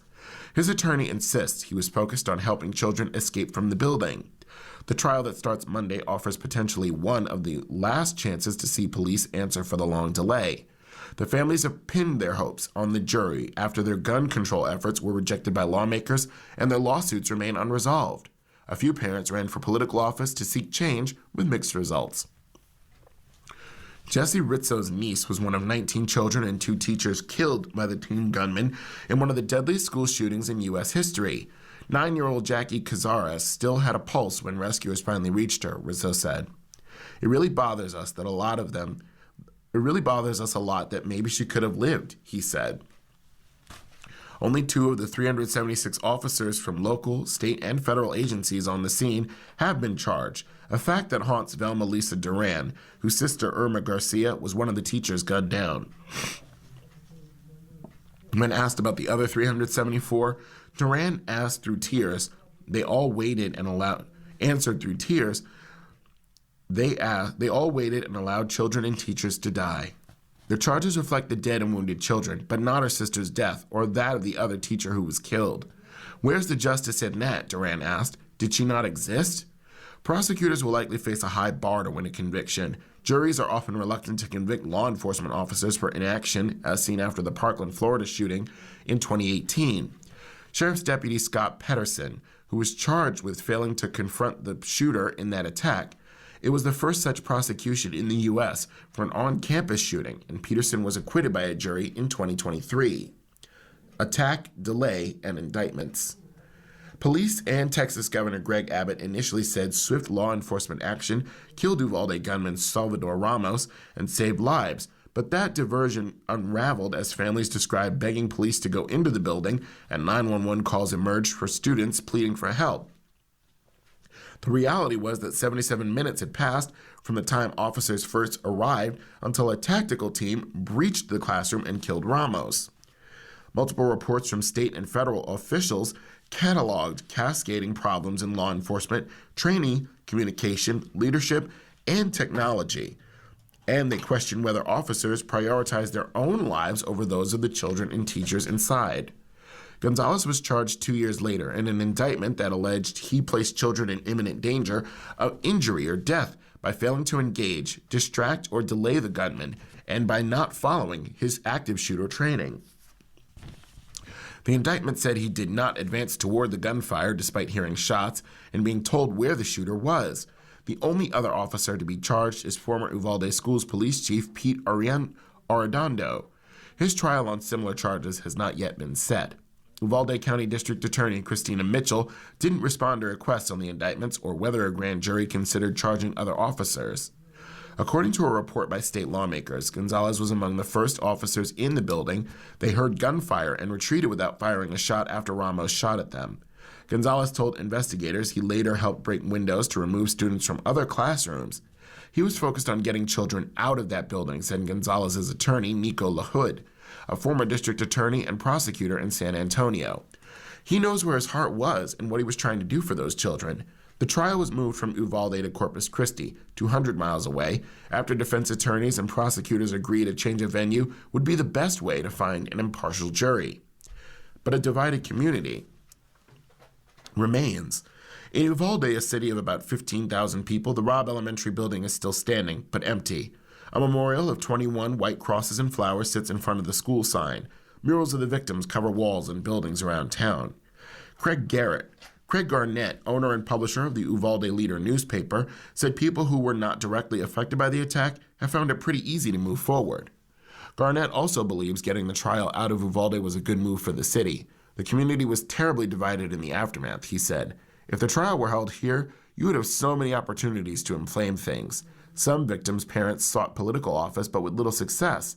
His attorney insists he was focused on helping children escape from the building. The trial that starts Monday offers potentially one of the last chances to see police answer for the long delay. The families have pinned their hopes on the jury after their gun control efforts were rejected by lawmakers and their lawsuits remain unresolved. A few parents ran for political office to seek change with mixed results. Jesse Rizzo's niece was one of 19 children and 2 teachers killed by the teen gunman in one of the deadliest school shootings in U.S. history. 9-year-old Jackie Cazares still had a pulse when rescuers finally reached her, Rizzo said. It really bothers us a lot that maybe she could have lived, he said. Only 2 of the 376 officers from local, state, and federal agencies on the scene have been charged, a fact that haunts Velma Lisa Duran, whose sister Irma Garcia was one of the teachers gunned down. When asked about the other 374, Duran answered through tears. They all waited and allowed children and teachers to die. The charges reflect the dead and wounded children, but not her sister's death or that of the other teacher who was killed. Where's the justice in that? Duran asked. Did she not exist? Prosecutors will likely face a high bar to win a conviction. Juries are often reluctant to convict law enforcement officers for inaction, as seen after the Parkland, Florida shooting in 2018. Sheriff's Deputy Scott Pedersen, who was charged with failing to confront the shooter in that attack, it was the first such prosecution in the U.S. for an on-campus shooting, and Peterson was acquitted by a jury in 2023. Attack, delay, and indictments. Police and Texas Governor Greg Abbott initially said swift law enforcement action killed Uvalde gunman Salvador Ramos and saved lives, but that diversion unraveled as families described begging police to go into the building and 911 calls emerged for students pleading for help. The reality was that 77 minutes had passed from the time officers first arrived until a tactical team breached the classroom and killed Ramos. Multiple reports from state and federal officials cataloged cascading problems in law enforcement, training, communication, leadership, and technology. And they questioned whether officers prioritized their own lives over those of the children and teachers inside. Gonzalez was charged 2 years later in an indictment that alleged he placed children in imminent danger of injury or death by failing to engage, distract, or delay the gunman, and by not following his active shooter training. The indictment said he did not advance toward the gunfire despite hearing shots and being told where the shooter was. The only other officer to be charged is former Uvalde Schools Police Chief Pete Arredondo. His trial on similar charges has not yet been set. Uvalde County District Attorney Christina Mitchell didn't respond to requests on the indictments or whether a grand jury considered charging other officers. According to a report by state lawmakers, Gonzalez was among the first officers in the building. They heard gunfire and retreated without firing a shot after Ramos shot at them. Gonzalez told investigators he later helped break windows to remove students from other classrooms. He was focused on getting children out of that building, said Gonzalez's attorney, Nico LaHood, a former district attorney and prosecutor in San Antonio. He knows where his heart was and what he was trying to do for those children. The trial was moved from Uvalde to Corpus Christi, 200 miles away, after defense attorneys and prosecutors agreed a change of venue would be the best way to find an impartial jury. But a divided community remains. In Uvalde, a city of about 15,000 people, the Robb Elementary building is still standing, but empty. A memorial of 21 white crosses and flowers sits in front of the school sign. Murals of the victims cover walls and buildings around town. Craig Garnett, owner and publisher of the Uvalde Leader newspaper, said people who were not directly affected by the attack have found it pretty easy to move forward. Garnett also believes getting the trial out of Uvalde was a good move for the city. The community was terribly divided in the aftermath, he said. If the trial were held here, you would have so many opportunities to inflame things. Some victims' parents sought political office, but with little success.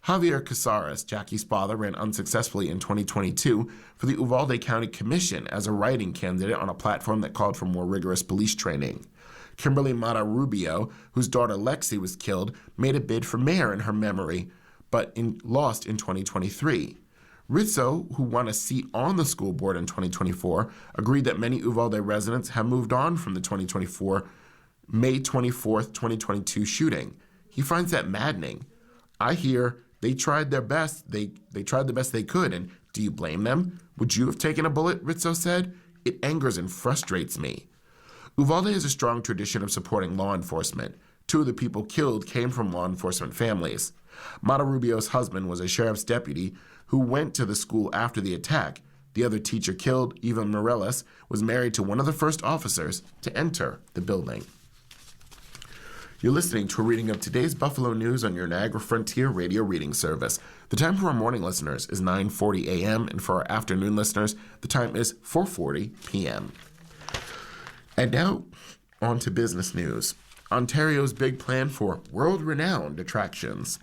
Javier Casares, Jackie's father, ran unsuccessfully in 2022 for the Uvalde County Commission as a writing candidate on a platform that called for more rigorous police training. Kimberly Mata Rubio, whose daughter Lexi was killed, made a bid for mayor in her memory, but lost in 2023. Rizzo, who won a seat on the school board in 2024, agreed that many Uvalde residents have moved on from the 2024 May 24, 2022 shooting. He finds that maddening. I hear they tried their best. They tried the best they could, and do you blame them? Would you have taken a bullet? Rizzo said. It angers and frustrates me. Uvalde has a strong tradition of supporting law enforcement. 2 of the people killed came from law enforcement families. Mata Rubio's husband was a sheriff's deputy who went to the school after the attack. The other teacher killed, Eva Morales, was married to one of the first officers to enter the building. You're listening to a reading of today's Buffalo News on your Niagara Frontier Radio reading service. The time for our morning listeners is 9:40 a.m., and for our afternoon listeners, the time is 4:40 p.m. And now, on to business news. Ontario's big plan for world-renowned attractions.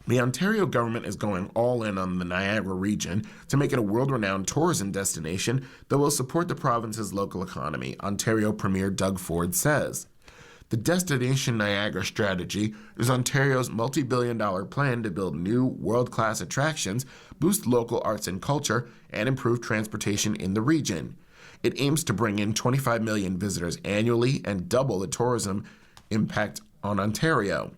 The Ontario government is going all in on the Niagara region to make it a world-renowned tourism destination that will support the province's local economy, Ontario Premier Doug Ford says. The Destination Niagara strategy is Ontario's multi-billion-dollar plan to build new world-class attractions, boost local arts and culture, and improve transportation in the region. It aims to bring in 25 million visitors annually and double the tourism impact on Ontario.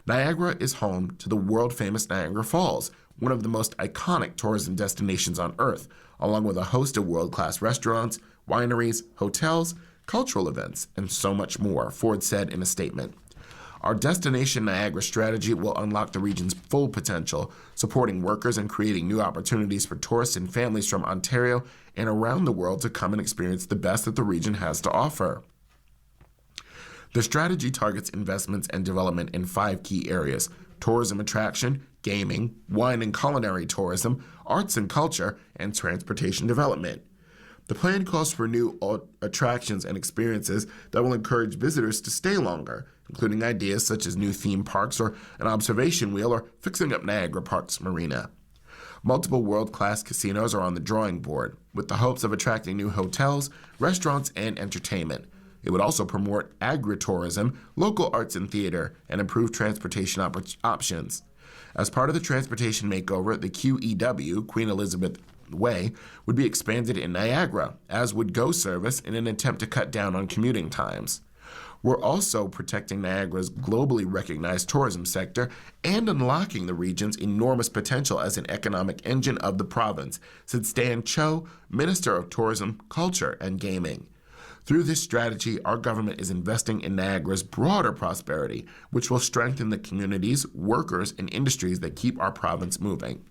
Niagara is home to the world-famous Niagara Falls, one of the most iconic tourism destinations on Earth, along with a host of world-class restaurants, wineries, hotels, cultural events, and so much more, Ford said in a statement. Our Destination Niagara strategy will unlock the region's full potential, supporting workers and creating new opportunities for tourists and families from Ontario and around the world to come and experience the best that the region has to offer. The strategy targets investments and development in 5 key areas: tourism attraction, gaming, wine and culinary tourism, arts and culture, and transportation development. The plan calls for new attractions and experiences that will encourage visitors to stay longer, including ideas such as new theme parks or an observation wheel or fixing up Niagara Parks Marina. Multiple world-class casinos are on the drawing board, with the hopes of attracting new hotels, restaurants, and entertainment. It would also promote agritourism, local arts and theater, and improve transportation options. As part of the transportation makeover, the QEW, Queen Elizabeth Way, would be expanded in Niagara, as would GO service in an attempt to cut down on commuting times. We're also protecting Niagara's globally recognized tourism sector and unlocking the region's enormous potential as an economic engine of the province, said Stan Cho, Minister of Tourism, Culture, and Gaming. Through this strategy, our government is investing in Niagara's broader prosperity, which will strengthen the communities, workers, and industries that keep our province moving.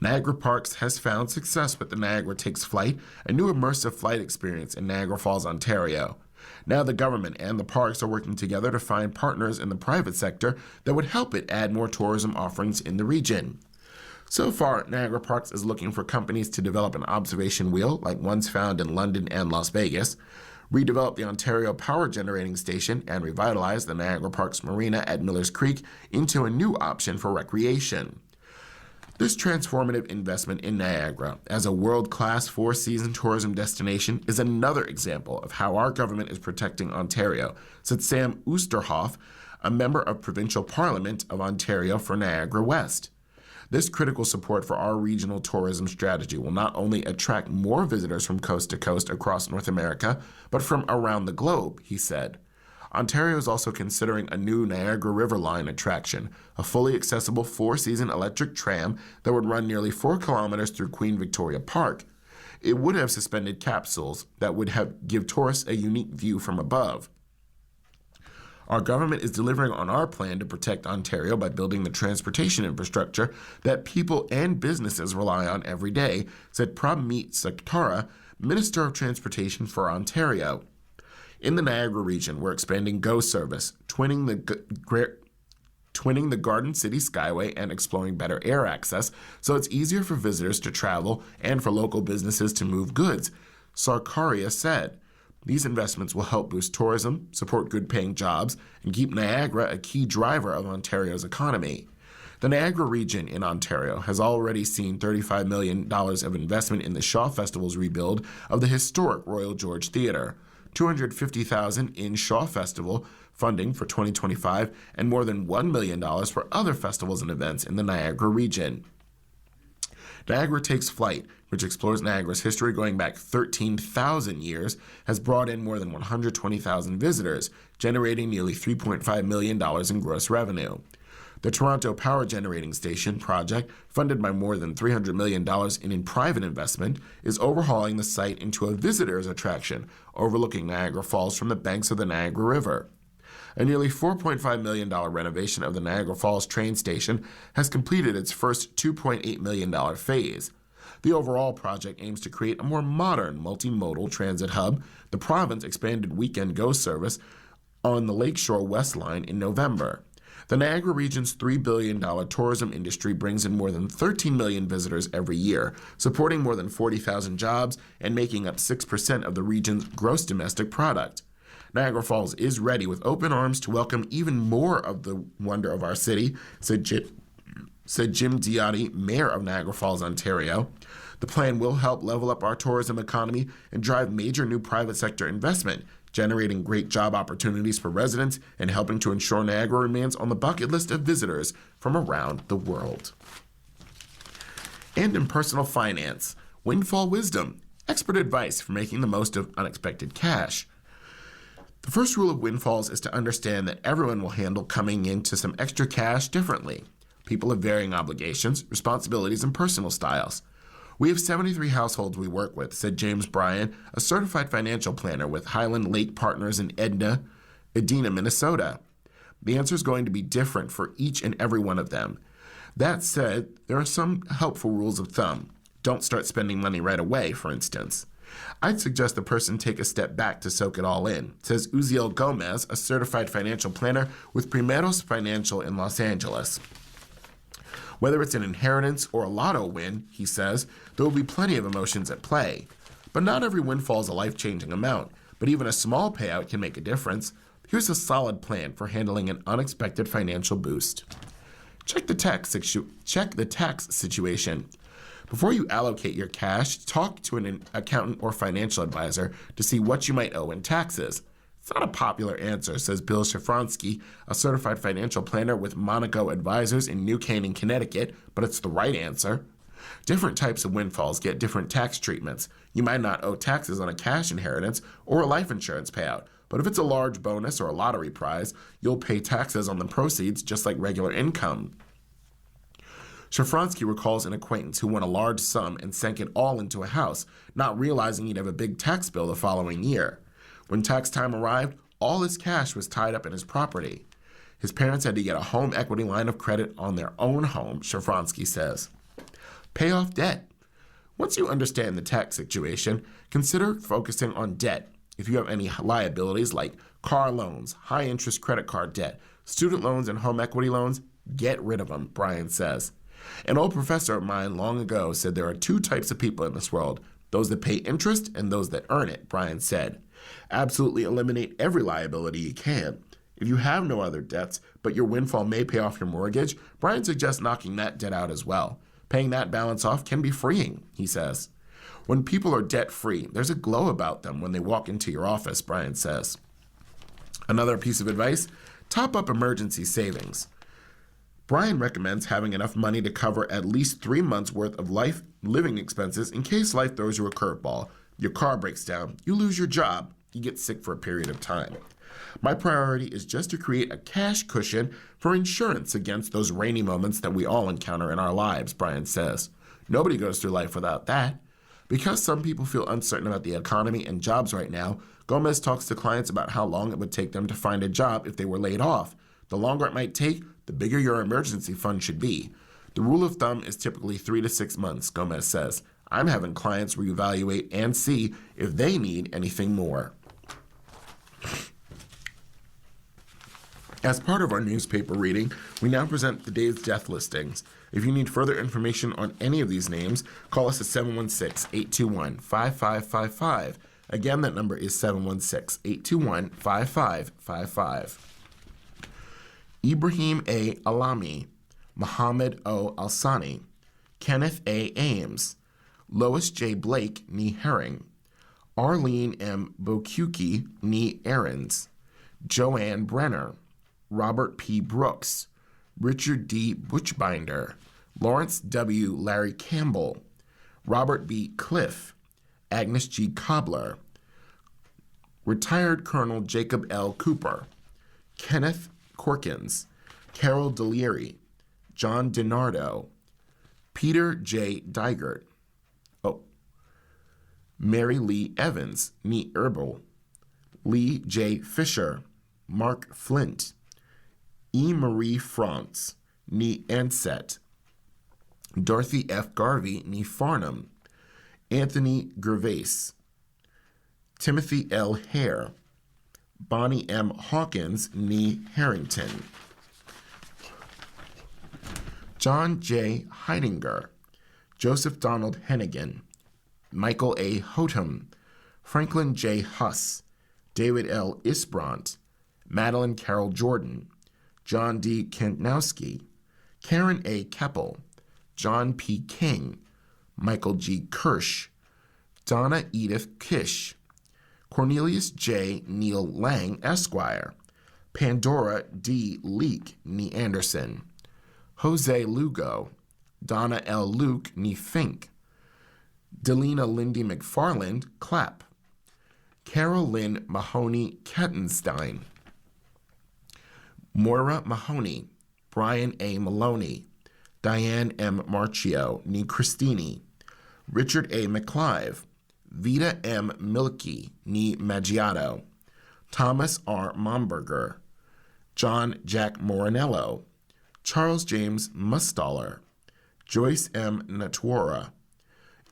Niagara Parks has found success with the Niagara Takes Flight, a new immersive flight experience in Niagara Falls, Ontario. Now the government and the parks are working together to find partners in the private sector that would help it add more tourism offerings in the region. So far, Niagara Parks is looking for companies to develop an observation wheel, like ones found in London and Las Vegas, redevelop the Ontario Power Generating Station, and revitalize the Niagara Parks Marina at Millers Creek into a new option for recreation. This transformative investment in Niagara as a world-class 4-season tourism destination is another example of how our government is protecting Ontario, said Sam Oosterhoff, a member of Provincial Parliament of Ontario for Niagara West. This critical support for our regional tourism strategy will not only attract more visitors from coast to coast across North America, but from around the globe, he said. Ontario is also considering a new Niagara River Line attraction, a fully accessible 4-season electric tram that would run nearly 4 kilometers through Queen Victoria Park. It would have suspended capsules that would give tourists a unique view from above. Our government is delivering on our plan to protect Ontario by building the transportation infrastructure that people and businesses rely on every day, said Prabmeet Saktara, Minister of Transportation for Ontario. In the Niagara region, we're expanding GO service, twinning the Garden City Skyway and exploring better air access so it's easier for visitors to travel and for local businesses to move goods, Sarkaria said. These investments will help boost tourism, support good-paying jobs, and keep Niagara a key driver of Ontario's economy. The Niagara region in Ontario has already seen $35 million of investment in the Shaw Festival's rebuild of the historic Royal George Theatre, $250,000 in Shaw Festival funding for 2025, and more than $1 million for other festivals and events in the Niagara region. Niagara Takes Flight, which explores Niagara's history going back 13,000 years, has brought in more than 120,000 visitors, generating nearly $3.5 million in gross revenue. The Toronto Power Generating Station project, funded by more than $300 million in private investment, is overhauling the site into a visitor's attraction, overlooking Niagara Falls from the banks of the Niagara River. A nearly $4.5 million renovation of the Niagara Falls train station has completed its first $2.8 million phase. The overall project aims to create a more modern multimodal transit hub. The province expanded weekend GO service on the Lakeshore West Line in November. The Niagara region's $3 billion tourism industry brings in more than 13 million visitors every year, supporting more than 40,000 jobs and making up 6% of the region's gross domestic product. Niagara Falls is ready with open arms to welcome even more of the wonder of our city, said Jim Diotti, Mayor of Niagara Falls, Ontario. The plan will help level up our tourism economy and drive major new private sector investment, generating great job opportunities for residents and helping to ensure Niagara remains on the bucket list of visitors from around the world. And in personal finance, windfall wisdom, expert advice for making the most of unexpected cash. The first rule of windfalls is to understand that everyone will handle coming into some extra cash differently. People have varying obligations, responsibilities, and personal styles. We have 73 households we work with, said James Bryan, a certified financial planner with Highland Lake Partners in Edina, Minnesota. The answer is going to be different for each and every one of them. That said, there are some helpful rules of thumb. Don't start spending money right away, for instance. I'd suggest the person take a step back to soak it all in, says Uziel Gomez, a certified financial planner with Primeros Financial in Los Angeles. Whether it's an inheritance or a lotto win, he says, there will be plenty of emotions at play. But not every windfall is a life-changing amount, but even a small payout can make a difference. Here's a solid plan for handling an unexpected financial boost. Check the tax situation. Before you allocate your cash, talk to an accountant or financial advisor to see what you might owe in taxes. It's not a popular answer, says Bill Shafransky, a certified financial planner with Monaco Advisors in New Canaan, Connecticut, but it's the right answer. Different types of windfalls get different tax treatments. You might not owe taxes on a cash inheritance or a life insurance payout, but if it's a large bonus or a lottery prize, you'll pay taxes on the proceeds just like regular income. Shafransky recalls an acquaintance who won a large sum and sank it all into a house, not realizing he'd have a big tax bill the following year. When tax time arrived, all his cash was tied up in his property. His parents had to get a home equity line of credit on their own home, Shafransky says. Pay off debt. Once you understand the tax situation, consider focusing on debt. If you have any liabilities like car loans, high-interest credit card debt, student loans, and home equity loans, get rid of them, Bryan says. An old professor of mine long ago said there are two types of people in this world, those that pay interest and those that earn it, Bryan said. Absolutely eliminate every liability you can. If you have no other debts, but your windfall may pay off your mortgage, Bryan suggests knocking that debt out as well. Paying that balance off can be freeing, he says. When people are debt-free, there's a glow about them when they walk into your office, Bryan says. Another piece of advice, top up emergency savings. Bryan recommends having enough money to cover at least 3 months' worth of living expenses in case life throws you a curveball. Your car breaks down, you lose your job, you get sick for a period of time. My priority is just to create a cash cushion for insurance against those rainy moments that we all encounter in our lives, Bryan says. Nobody goes through life without that. Because some people feel uncertain about the economy and jobs right now, Gomez talks to clients about how long it would take them to find a job if they were laid off. The longer it might take, the bigger your emergency fund should be. The rule of thumb is typically 3 to 6 months, Gomez says. I'm having clients reevaluate and see if they need anything more. As part of our newspaper reading, we now present the day's death listings. If you need further information on any of these names, call us at 716-821-5555. Again, that number is 716-821-5555. Ibrahim A. Alami, Muhammad O. Alsani, Kenneth A. Ames, Lois J. Blake, nee Herring, Arlene M. Bokuki, nee Ahrens, Joanne Brenner, Robert P. Brooks, Richard D. Butchbinder, Lawrence W. Larry Campbell, Robert B. Cliff, Agnes G. Cobbler, retired Colonel Jacob L. Cooper, Kenneth Corkins, Carol Deliri, John DiNardo, Peter J. Digert, Mary Lee Evans, nee Herbal, Lee J. Fisher, Mark Flint, E. Marie France, nee Ansett, Dorothy F. Garvey, nee Farnham, Anthony Gervais, Timothy L. Hare, Bonnie M. Hawkins, nee Harrington, John J. Heidinger, Joseph Donald Hennigan, Michael A. Hotham, Franklin J. Huss, David L. Isbrant, Madeline Carol Jordan, John D. Kentnowski, Karen A. Keppel, John P. King, Michael G. Kirsch, Donna Edith Kish, Cornelius J. Neil Lang, Esquire, Pandora D. Leake, nee Anderson, Jose Lugo, Donna L. Luke, nee Fink, Delina Lindy McFarland, Clapp, Carol Lynn Mahoney Kettenstein, Moira Mahoney, Brian A. Maloney, Diane M. Marchio, nee Christini, Richard A. McClive, Vita M. Milkey, nee Maggiato, Thomas R. Momberger, John Jack Morinello, Charles James Mustaller, Joyce M. Natwara,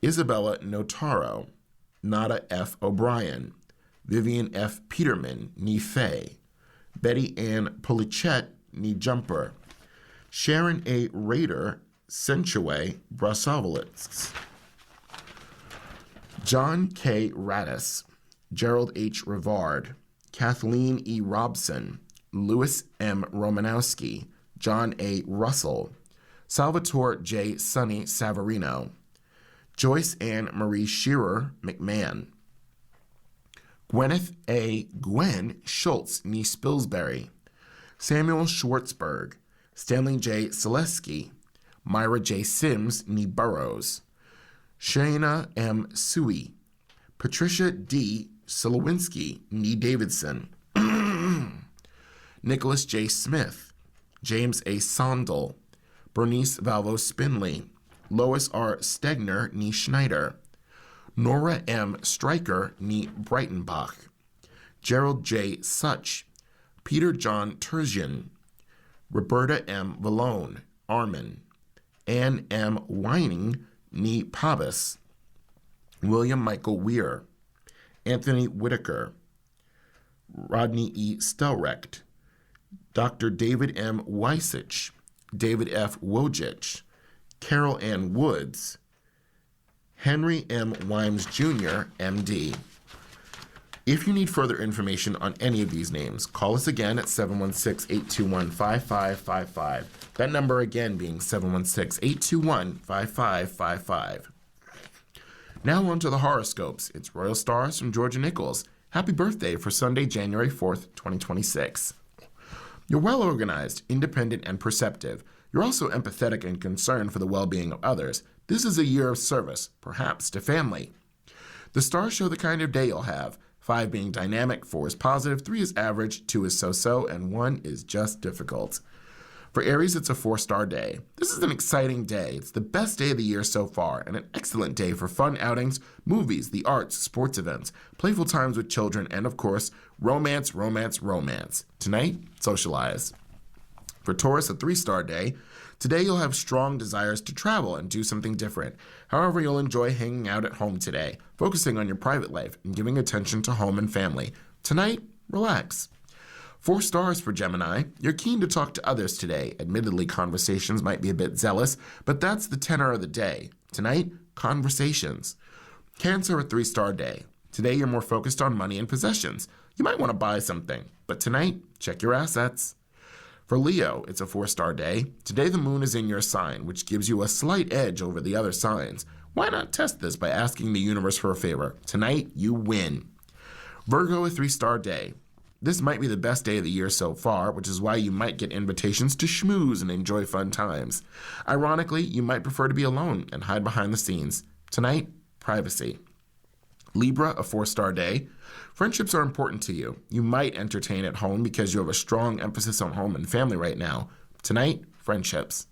Isabella Notaro, Nada F. O'Brien, Vivian F. Peterman, nee Fay, Betty Ann Polichet, nee Jumper, Sharon A. Rader, Senchaway, Brasovitz, John K. Radis, Gerald H. Rivard, Kathleen E. Robson, Louis M. Romanowski, John A. Russell, Salvatore J. Sonny Savarino, Joyce Ann Marie Shearer McMahon, Gwyneth A. Gwen Schultz, nee Spilsbury, Samuel Schwartzberg, Stanley J. Selesky, Myra J. Sims, nee Burrows, Shayna M. Suey, Patricia D. Solowinski, nee Davidson, Nicholas J. Smith, James A. Sondel, Bernice Valvo Spinley, Lois R. Stegner, nee Schneider, Nora M. Stryker, nee Breitenbach, Gerald J. Such, Peter John Terzian, Roberta M. Vallone, Armin, Ann M. Wining, nee Pabas, William Michael Weir, Anthony Whitaker, Rodney E. Stelrecht, Dr. David M. Weissich, David F. Wojcik, Carol Ann Woods, Henry M. Wimes Jr., M.D. If you need further information on any of these names, call us again at 716-821-5555. That number again being 716-821-5555. Now on to the horoscopes. It's Royal Stars from Georgia Nichols. Happy birthday for Sunday, January 4th, 2026. You're well organized, independent, and perceptive. You're also empathetic and concerned for the well-being of others. This is a year of service, perhaps to family. The stars show the kind of day you'll have. 5 being dynamic, 4 is positive, 3 is average, 2 is so-so, and 1 is just difficult. For Aries, it's a 4-star day. This is an exciting day. It's the best day of the year so far, and an excellent day for fun outings, movies, the arts, sports events, playful times with children, and of course, romance, romance, romance. Tonight, socialize. For Taurus, a 3-star day. Today, you'll have strong desires to travel and do something different. However, you'll enjoy hanging out at home today, focusing on your private life and giving attention to home and family. Tonight, relax. 4 stars for Gemini. You're keen to talk to others today. Admittedly, conversations might be a bit zealous, but that's the tenor of the day. Tonight, conversations. Cancer, a 3-star day. Today, you're more focused on money and possessions. You might want to buy something, but tonight, check your assets. For Leo, it's a 4-star day. Today, the moon is in your sign, which gives you a slight edge over the other signs. Why not test this by asking the universe for a favor? Tonight, you win. Virgo, a 3-star day. This might be the best day of the year so far, which is why you might get invitations to schmooze and enjoy fun times. Ironically, you might prefer to be alone and hide behind the scenes. Tonight, privacy. Libra, a 4-star day. Friendships are important to you. You might entertain at home because you have a strong emphasis on home and family right now. Tonight, friendships.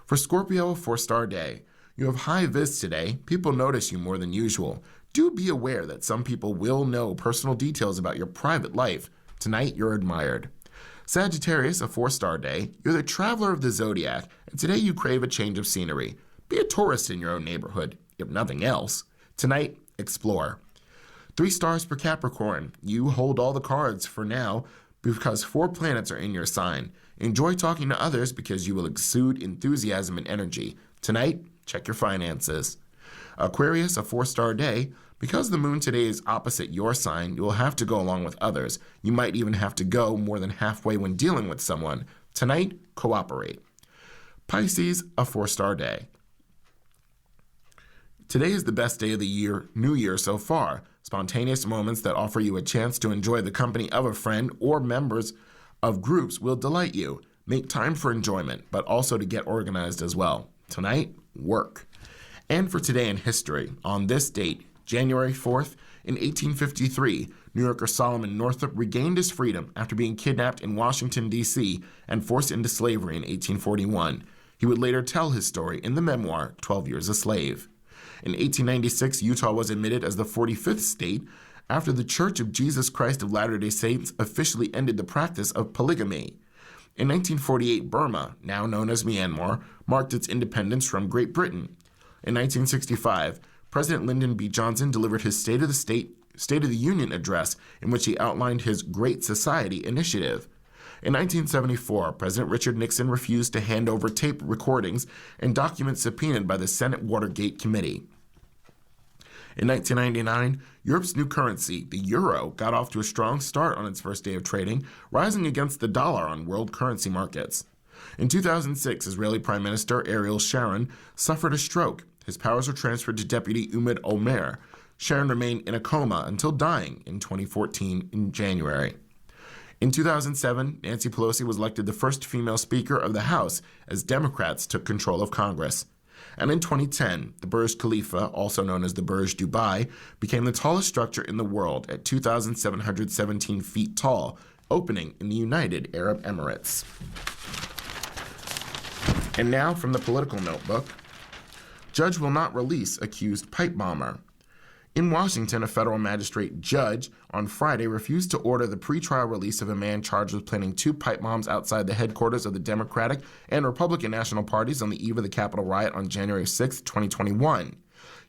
For Scorpio, a 4-star day. You have high vis today. People notice you more than usual. Do be aware that some people will know personal details about your private life. Tonight, you're admired. Sagittarius, a 4-star day. You're the traveler of the zodiac, and today you crave a change of scenery. Be a tourist in your own neighborhood, if nothing else. Tonight, explore. 3 stars for Capricorn. You hold all the cards for now because 4 planets are in your sign. Enjoy talking to others because you will exude enthusiasm and energy. Tonight, check your finances. Aquarius, a 4-star day. Because the moon today is opposite your sign, you will have to go along with others. You might even have to go more than halfway when dealing with someone. Tonight, cooperate. Pisces, a 4-star day. Today is the best day of the year, New Year so far. Spontaneous moments that offer you a chance to enjoy the company of a friend or members of groups will delight you. Make time for enjoyment, but also to get organized as well. Tonight, work. And for today in history, on this date, January 4th, in 1853, New Yorker Solomon Northup regained his freedom after being kidnapped in Washington, D.C. and forced into slavery in 1841. He would later tell his story in the memoir, 12 Years a Slave. In 1896, Utah was admitted as the 45th state after the Church of Jesus Christ of Latter-day Saints officially ended the practice of polygamy. In 1948, Burma, now known as Myanmar, marked its independence from Great Britain. In 1965, President Lyndon B. Johnson delivered his State of the Union address in which he outlined his Great Society initiative. In 1974, President Richard Nixon refused to hand over tape recordings and documents subpoenaed by the Senate Watergate Committee. In 1999, Europe's new currency, the euro, got off to a strong start on its first day of trading, rising against the dollar on world currency markets. In 2006, Israeli Prime Minister Ariel Sharon suffered a stroke. His powers were transferred to Deputy Ahmed Omer. Sharon remained in a coma until dying in 2014 in January. In 2007, Nancy Pelosi was elected the first female Speaker of the House as Democrats took control of Congress. And in 2010, the Burj Khalifa, also known as the Burj Dubai, became the tallest structure in the world at 2,717 feet tall, opening in the United Arab Emirates. And now from the Political Notebook. Judge will not release accused pipe bomber. In Washington, a federal magistrate judge on Friday refused to order the pretrial release of a man charged with planning 2 pipe bombs outside the headquarters of the Democratic and Republican national parties on the eve of the Capitol riot on January 6, 2021.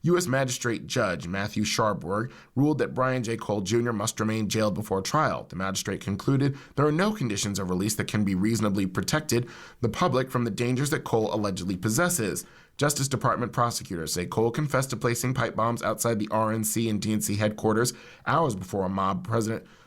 U.S. Magistrate Judge Matthew Sharburg ruled that Brian J. Cole Jr. must remain jailed before trial. The magistrate concluded there are no conditions of release that can be reasonably protected the public from the dangers that Cole allegedly possesses. Justice Department prosecutors say Cole confessed to placing pipe bombs outside the RNC and DNC headquarters hours before a mob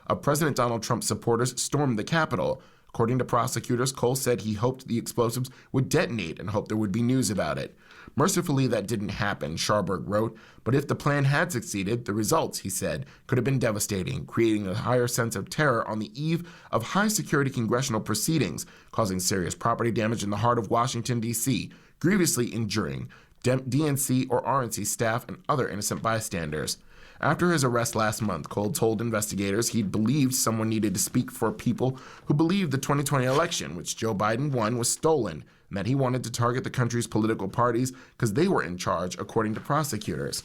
of President Donald Trump's supporters stormed the Capitol. According to prosecutors, Cole said he hoped the explosives would detonate and hoped there would be news about it. Mercifully, that didn't happen, Sharburg wrote, but if the plan had succeeded, the results, he said, could have been devastating, creating a higher sense of terror on the eve of high-security congressional proceedings, causing serious property damage in the heart of Washington, D.C., grievously injuring DNC or RNC staff and other innocent bystanders. After his arrest last month, Cole told investigators he believed someone needed to speak for people who believed the 2020 election, which Joe Biden won, was stolen, and that he wanted to target the country's political parties because they were in charge, according to prosecutors.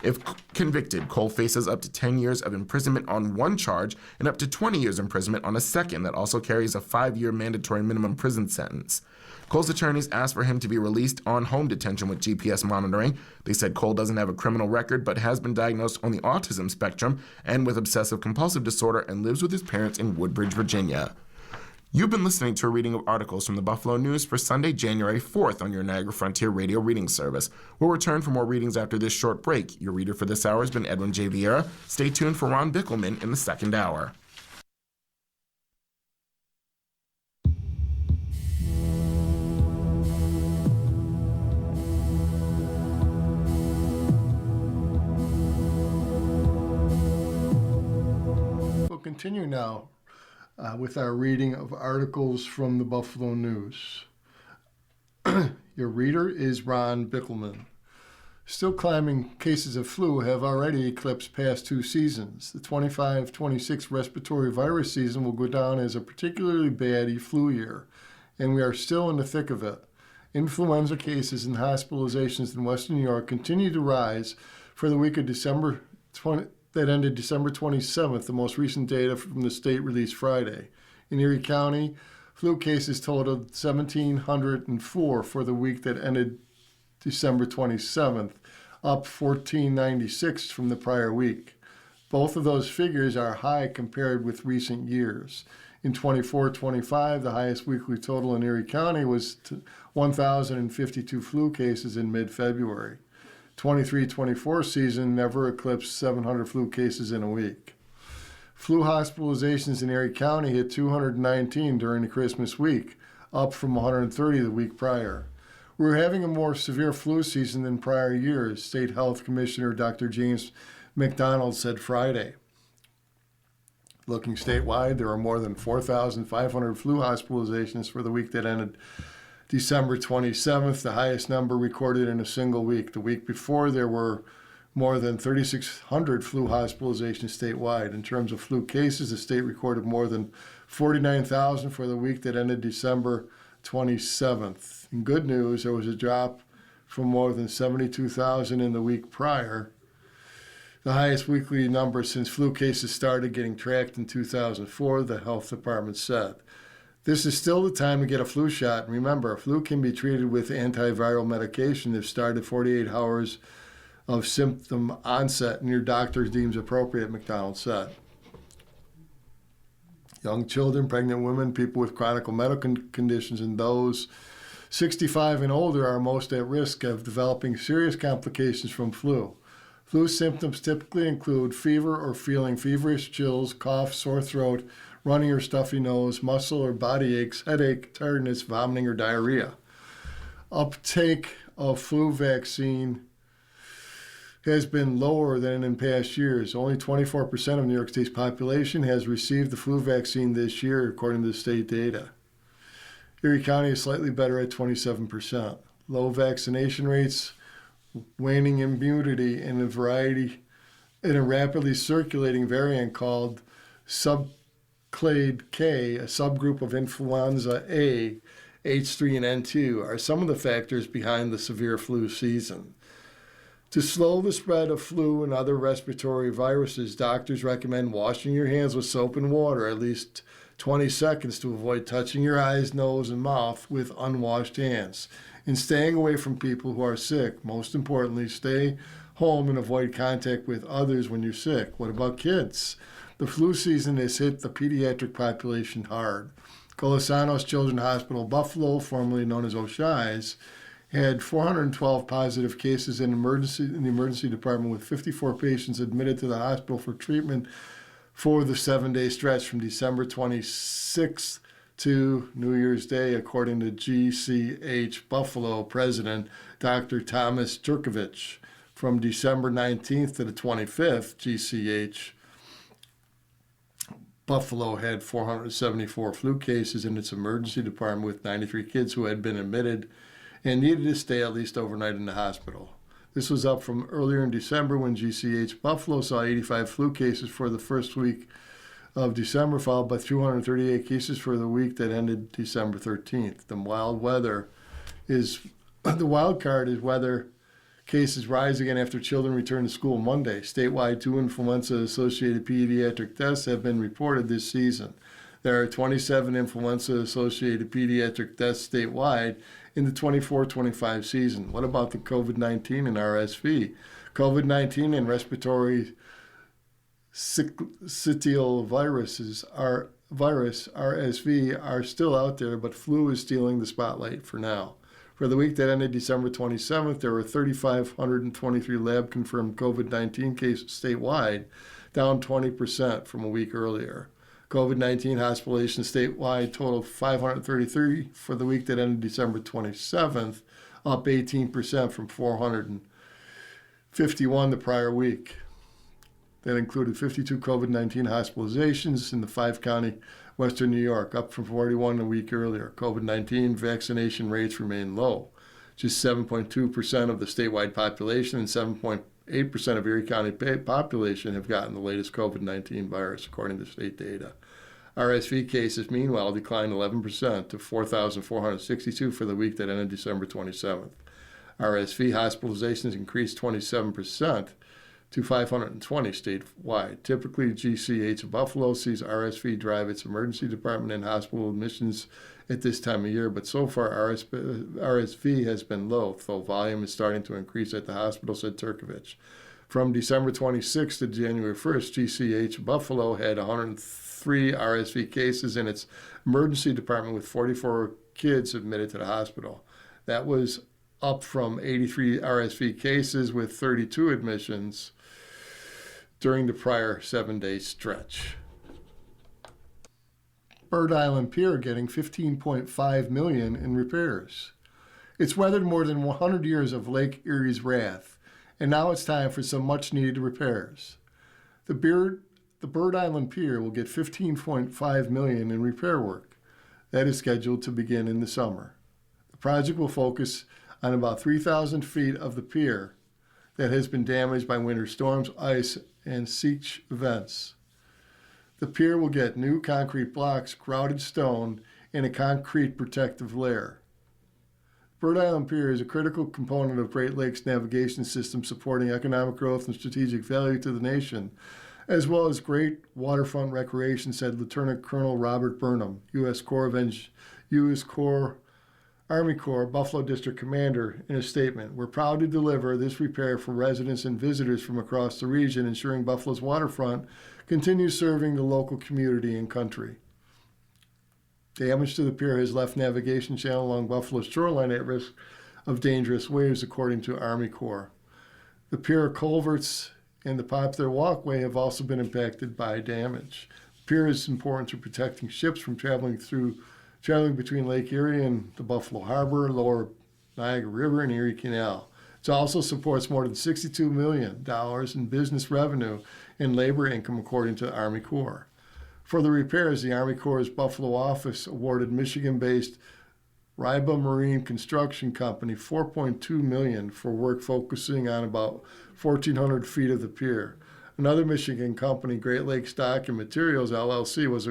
If convicted, Cole faces up to 10 years of imprisonment on one charge and up to 20 years imprisonment on a second that also carries a 5-year mandatory minimum prison sentence. Cole's attorneys asked for him to be released on home detention with GPS monitoring. They said Cole doesn't have a criminal record but has been diagnosed on the autism spectrum and with obsessive-compulsive disorder and lives with his parents in Woodbridge, Virginia. You've been listening to a reading of articles from the Buffalo News for Sunday, January 4th on your Niagara Frontier Radio reading service. We'll return for more readings after this short break. Your reader for this hour has been Edwin J. Vieira. Stay tuned for Ron Bickelman in the second hour. We'll continue now with our reading of articles from the Buffalo News. Your reader is Ron Bickelman. Still climbing cases of flu have already eclipsed past 2 seasons. The 25-26 respiratory virus season will go down as a particularly bad flu year, and we are still in the thick of it. Influenza cases and hospitalizations in Western New York continue to rise for the week of that ended December 27th, the most recent data from the state released Friday. In Erie County, flu cases totaled 1,704 for the week that ended December 27th, up 1,496 from the prior week. Both of those figures are high compared with recent years. In 24-25, the highest weekly total in Erie County was 1,052 flu cases in mid-February. 23-24 season never eclipsed 700 flu cases in a week. Flu hospitalizations in Erie County hit 219 during the Christmas week, up from 130 the week prior. We're having a more severe flu season than prior years, State Health Commissioner Dr. James McDonald said Friday. Looking statewide, there are more than 4,500 flu hospitalizations for the week that ended December 27th, the highest number recorded in a single week. The week before, there were more than 3,600 flu hospitalizations statewide. In terms of flu cases, the state recorded more than 49,000 for the week that ended December 27th. In good news, there was a drop from more than 72,000 in the week prior, the highest weekly number since flu cases started getting tracked in 2004, the health department said. This is still the time to get a flu shot. And remember, flu can be treated with antiviral medication if started 48 hours of symptom onset and your doctor deems appropriate, McDonald said. Young children, pregnant women, people with chronic medical conditions, and those 65 and older are most at risk of developing serious complications from flu. Flu symptoms typically include fever or feeling feverish, chills, cough, sore throat, runny or stuffy nose, muscle or body aches, headache, tiredness, vomiting, or diarrhea. Uptake of flu vaccine has been lower than in past years. Only 24% of New York State's population has received the flu vaccine this year, according to the state data. Erie County is slightly better at 27%. Low vaccination rates, waning immunity, and a rapidly circulating variant called Subclade K, a subgroup of influenza A, H3 and N2, are some of the factors behind the severe flu season. To slow the spread of flu and other respiratory viruses, doctors recommend washing your hands with soap and water at least 20 seconds to avoid touching your eyes, nose, and mouth with unwashed hands, and staying away from people who are sick. Most importantly, stay home and avoid contact with others when you're sick. What about kids? The flu season has hit the pediatric population hard. Colasanos Children's Hospital Buffalo, formerly known as Oshai's, had 412 positive cases in the emergency department, with 54 patients admitted to the hospital for treatment for the 7-day stretch from December 26th to New Year's Day, according to GCH Buffalo President Dr. Thomas Turkovich. From December 19th to the 25th, GCH Buffalo had 474 flu cases in its emergency department, with 93 kids who had been admitted and needed to stay at least overnight in the hospital. This was up from earlier in December when GCH Buffalo saw 85 flu cases for the first week of December, followed by 238 cases for the week that ended December 13th. The wild card is whether cases rise again after children return to school Monday. Statewide, 2 influenza-associated pediatric deaths have been reported this season. There are 27 influenza-associated pediatric deaths statewide in the 24-25 season. What about the COVID-19 and RSV? COVID-19 and respiratory syncytial virus, RSV, are still out there, but flu is stealing the spotlight for now. For the week that ended December 27th, there were 3,523 lab-confirmed COVID-19 cases statewide, down 20% from a week earlier. COVID-19 hospitalizations statewide totaled 533 for the week that ended December 27th, up 18% from 451 the prior week. That included 52 COVID-19 hospitalizations in the 5-county Western New York, up from 41 a week earlier. COVID-19 vaccination rates remain low. Just 7.2% of the statewide population and 7.8% of Erie County population have gotten the latest COVID-19 virus, according to state data. RSV cases, meanwhile, declined 11% to 4,462 for the week that ended December 27th. RSV hospitalizations increased 27% to 520 statewide. Typically, GCH Buffalo sees RSV drive its emergency department and hospital admissions at this time of year, but so far RSV has been low, though volume is starting to increase at the hospital, said Turkovich. From December 26th to January 1st, GCH Buffalo had 103 RSV cases in its emergency department with 44 kids admitted to the hospital. That was up from 83 RSV cases with 32 admissions during the prior 7-day stretch. Bird Island Pier getting $15.5 million in repairs. It's weathered more than 100 years of Lake Erie's wrath, and now it's time for some much-needed repairs. The Bird Island Pier will get $15.5 million in repair work. That is scheduled to begin in the summer. The project will focus on about 3,000 feet of the pier that has been damaged by winter storms, ice, and siege events. The pier will get new concrete blocks, grouted stone, and a concrete protective layer. Bird Island Pier is a critical component of Great Lakes navigation system supporting economic growth and strategic value to the nation, as well as great waterfront recreation, said Lieutenant Colonel Robert Burnham, U.S. Army Corps Buffalo District Commander, in a statement. We're proud to deliver this repair for residents and visitors from across the region, ensuring Buffalo's waterfront continues serving the local community and country. Damage to the pier has left navigation channel along Buffalo's shoreline at risk of dangerous waves, according to Army Corps. The pier culverts and the popular walkway have also been impacted by damage. The pier is important to protecting ships from traveling between Lake Erie and the Buffalo Harbor, Lower Niagara River, and Erie Canal. It also supports more than $62 million in business revenue and labor income, according to the Army Corps. For the repairs, the Army Corps' Buffalo office awarded Michigan-based Riba Marine Construction Company $4.2 million for work focusing on about 1,400 feet of the pier. Another Michigan company, Great Lakes Dock and Materials, LLC, was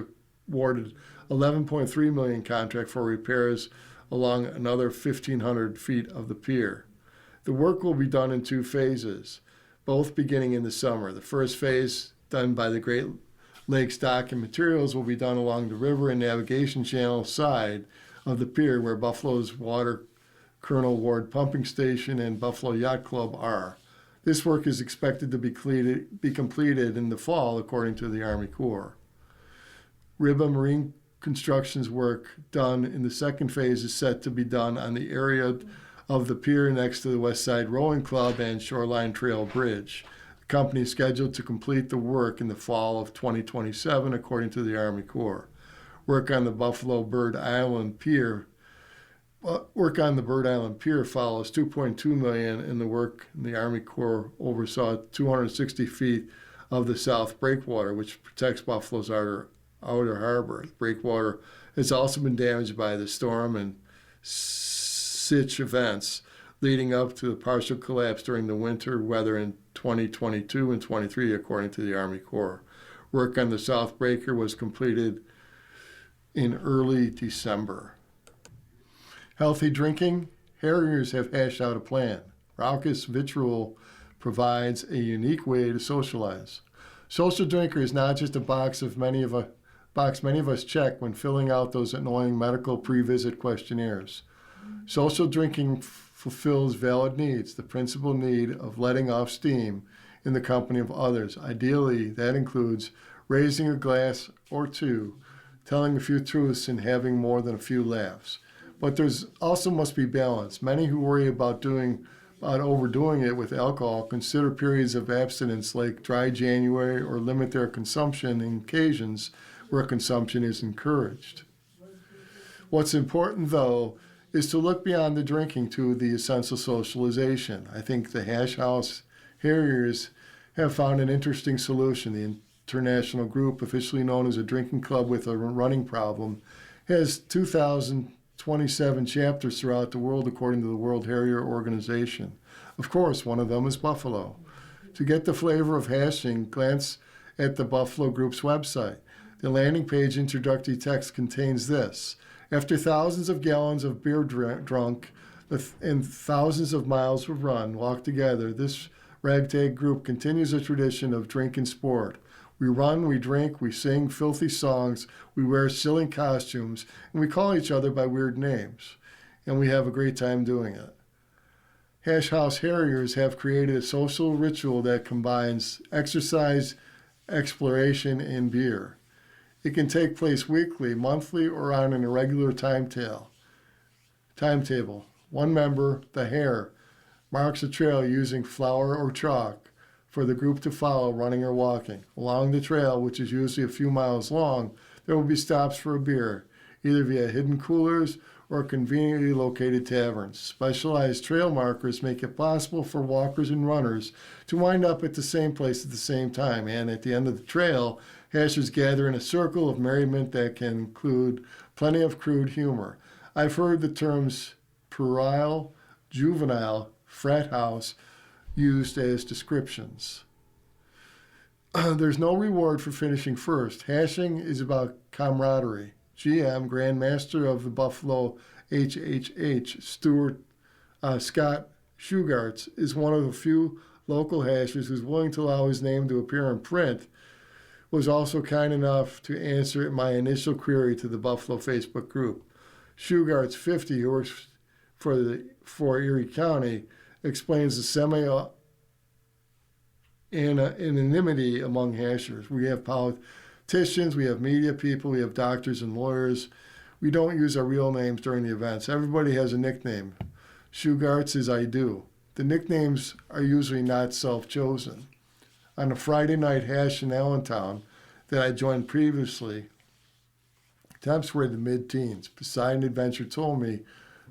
awarded $11.3 million contract for repairs along another 1,500 feet of the pier. The work will be done in 2 phases, both beginning in the summer. The first phase, done by the Great Lakes Dock and Materials, will be done along the river and navigation channel side of the pier where Buffalo's Water Colonel Ward Pumping Station and Buffalo Yacht Club are. This work is expected to be completed in the fall, according to the Army Corps. Riba Marine Construction's work done in the second phase is set to be done on the area of the pier next to the West Side Rowing Club and Shoreline Trail Bridge. The company is scheduled to complete the work in the fall of 2027, according to the Army Corps. Work on the Bird Island Pier follows $2.2 million in the work, and the Army Corps oversaw 260 feet of the South Breakwater, which protects Buffalo's outer harbor. The breakwater has also been damaged by the storm and siege events. leading up to the partial collapse during the winter weather in 2022 and 23, according to the Army Corps. Work on the South Breaker was completed in early December. Healthy drinking. Harriers have hashed out a plan. Raucous vitriol provides a unique way to socialize. Social drinker is not just a box many of us check when filling out those annoying medical pre-visit questionnaires. Social drinking fulfills valid needs, the principal need of letting off steam in the company of others. Ideally, that includes raising a glass or two, telling a few truths, and having more than a few laughs. But there's also must be balance. Many who worry about overdoing it with alcohol consider periods of abstinence like dry January or limit their consumption in occasions where consumption is encouraged. What's important, though, is to look beyond the drinking to the essential socialization. I think the Hash House Harriers have found an interesting solution. The international group, officially known as a drinking club with a running problem, has 2,027 chapters throughout the world, according to the World Harrier Organization. Of course, one of them is Buffalo. To get the flavor of hashing, glance at the Buffalo Group's website. The landing page introductory text contains this: after thousands of gallons of beer drunk and thousands of miles of run walked together, this ragtag group continues a tradition of drink and sport. We run, we drink, we sing filthy songs, we wear silly costumes, and we call each other by weird names. And we have a great time doing it. Hash House Harriers have created a social ritual that combines exercise, exploration, and beer. It can take place weekly, monthly, or on an irregular timetable. One member, the Hare, marks a trail using flour or chalk for the group to follow, running or walking. Along the trail, which is usually a few miles long, there will be stops for a beer, either via hidden coolers or conveniently located taverns. Specialized trail markers make it possible for walkers and runners to wind up at the same place at the same time, and at the end of the trail, hashers gather in a circle of merriment that can include plenty of crude humor. I've heard the terms puerile, juvenile, frat house used as descriptions. There's no reward for finishing first. Hashing is about camaraderie. GM, Grand Master of the Buffalo HHH, Scott Shugarts, is one of the few local hashers who's willing to allow his name to appear in print, was also kind enough to answer my initial query to the Buffalo Facebook group. Shugarts 50, who works for Erie County, explains the anonymity among hashers. We have politicians, we have media people, we have doctors and lawyers. We don't use our real names during the events. Everybody has a nickname. Shugarts is I do. The nicknames are usually not self-chosen. On a Friday night hash in Allentown that I joined previously, temps were in the mid-teens. Poseidon Adventure told me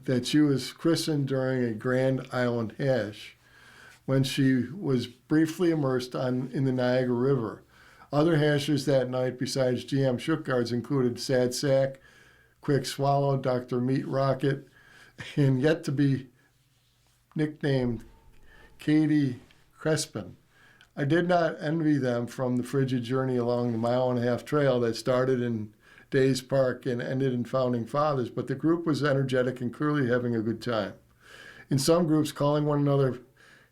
that she was christened during a Grand Island hash when she was briefly immersed in the Niagara River. Other hashers that night besides GM Shugarts included Sad Sack, Quick Swallow, Dr. Meat Rocket, and yet to be nicknamed Katie Crespin. I did not envy them from the frigid journey along the 1.5-mile trail that started in Days Park and ended in Founding Fathers, but the group was energetic and clearly having a good time. In some groups, calling one another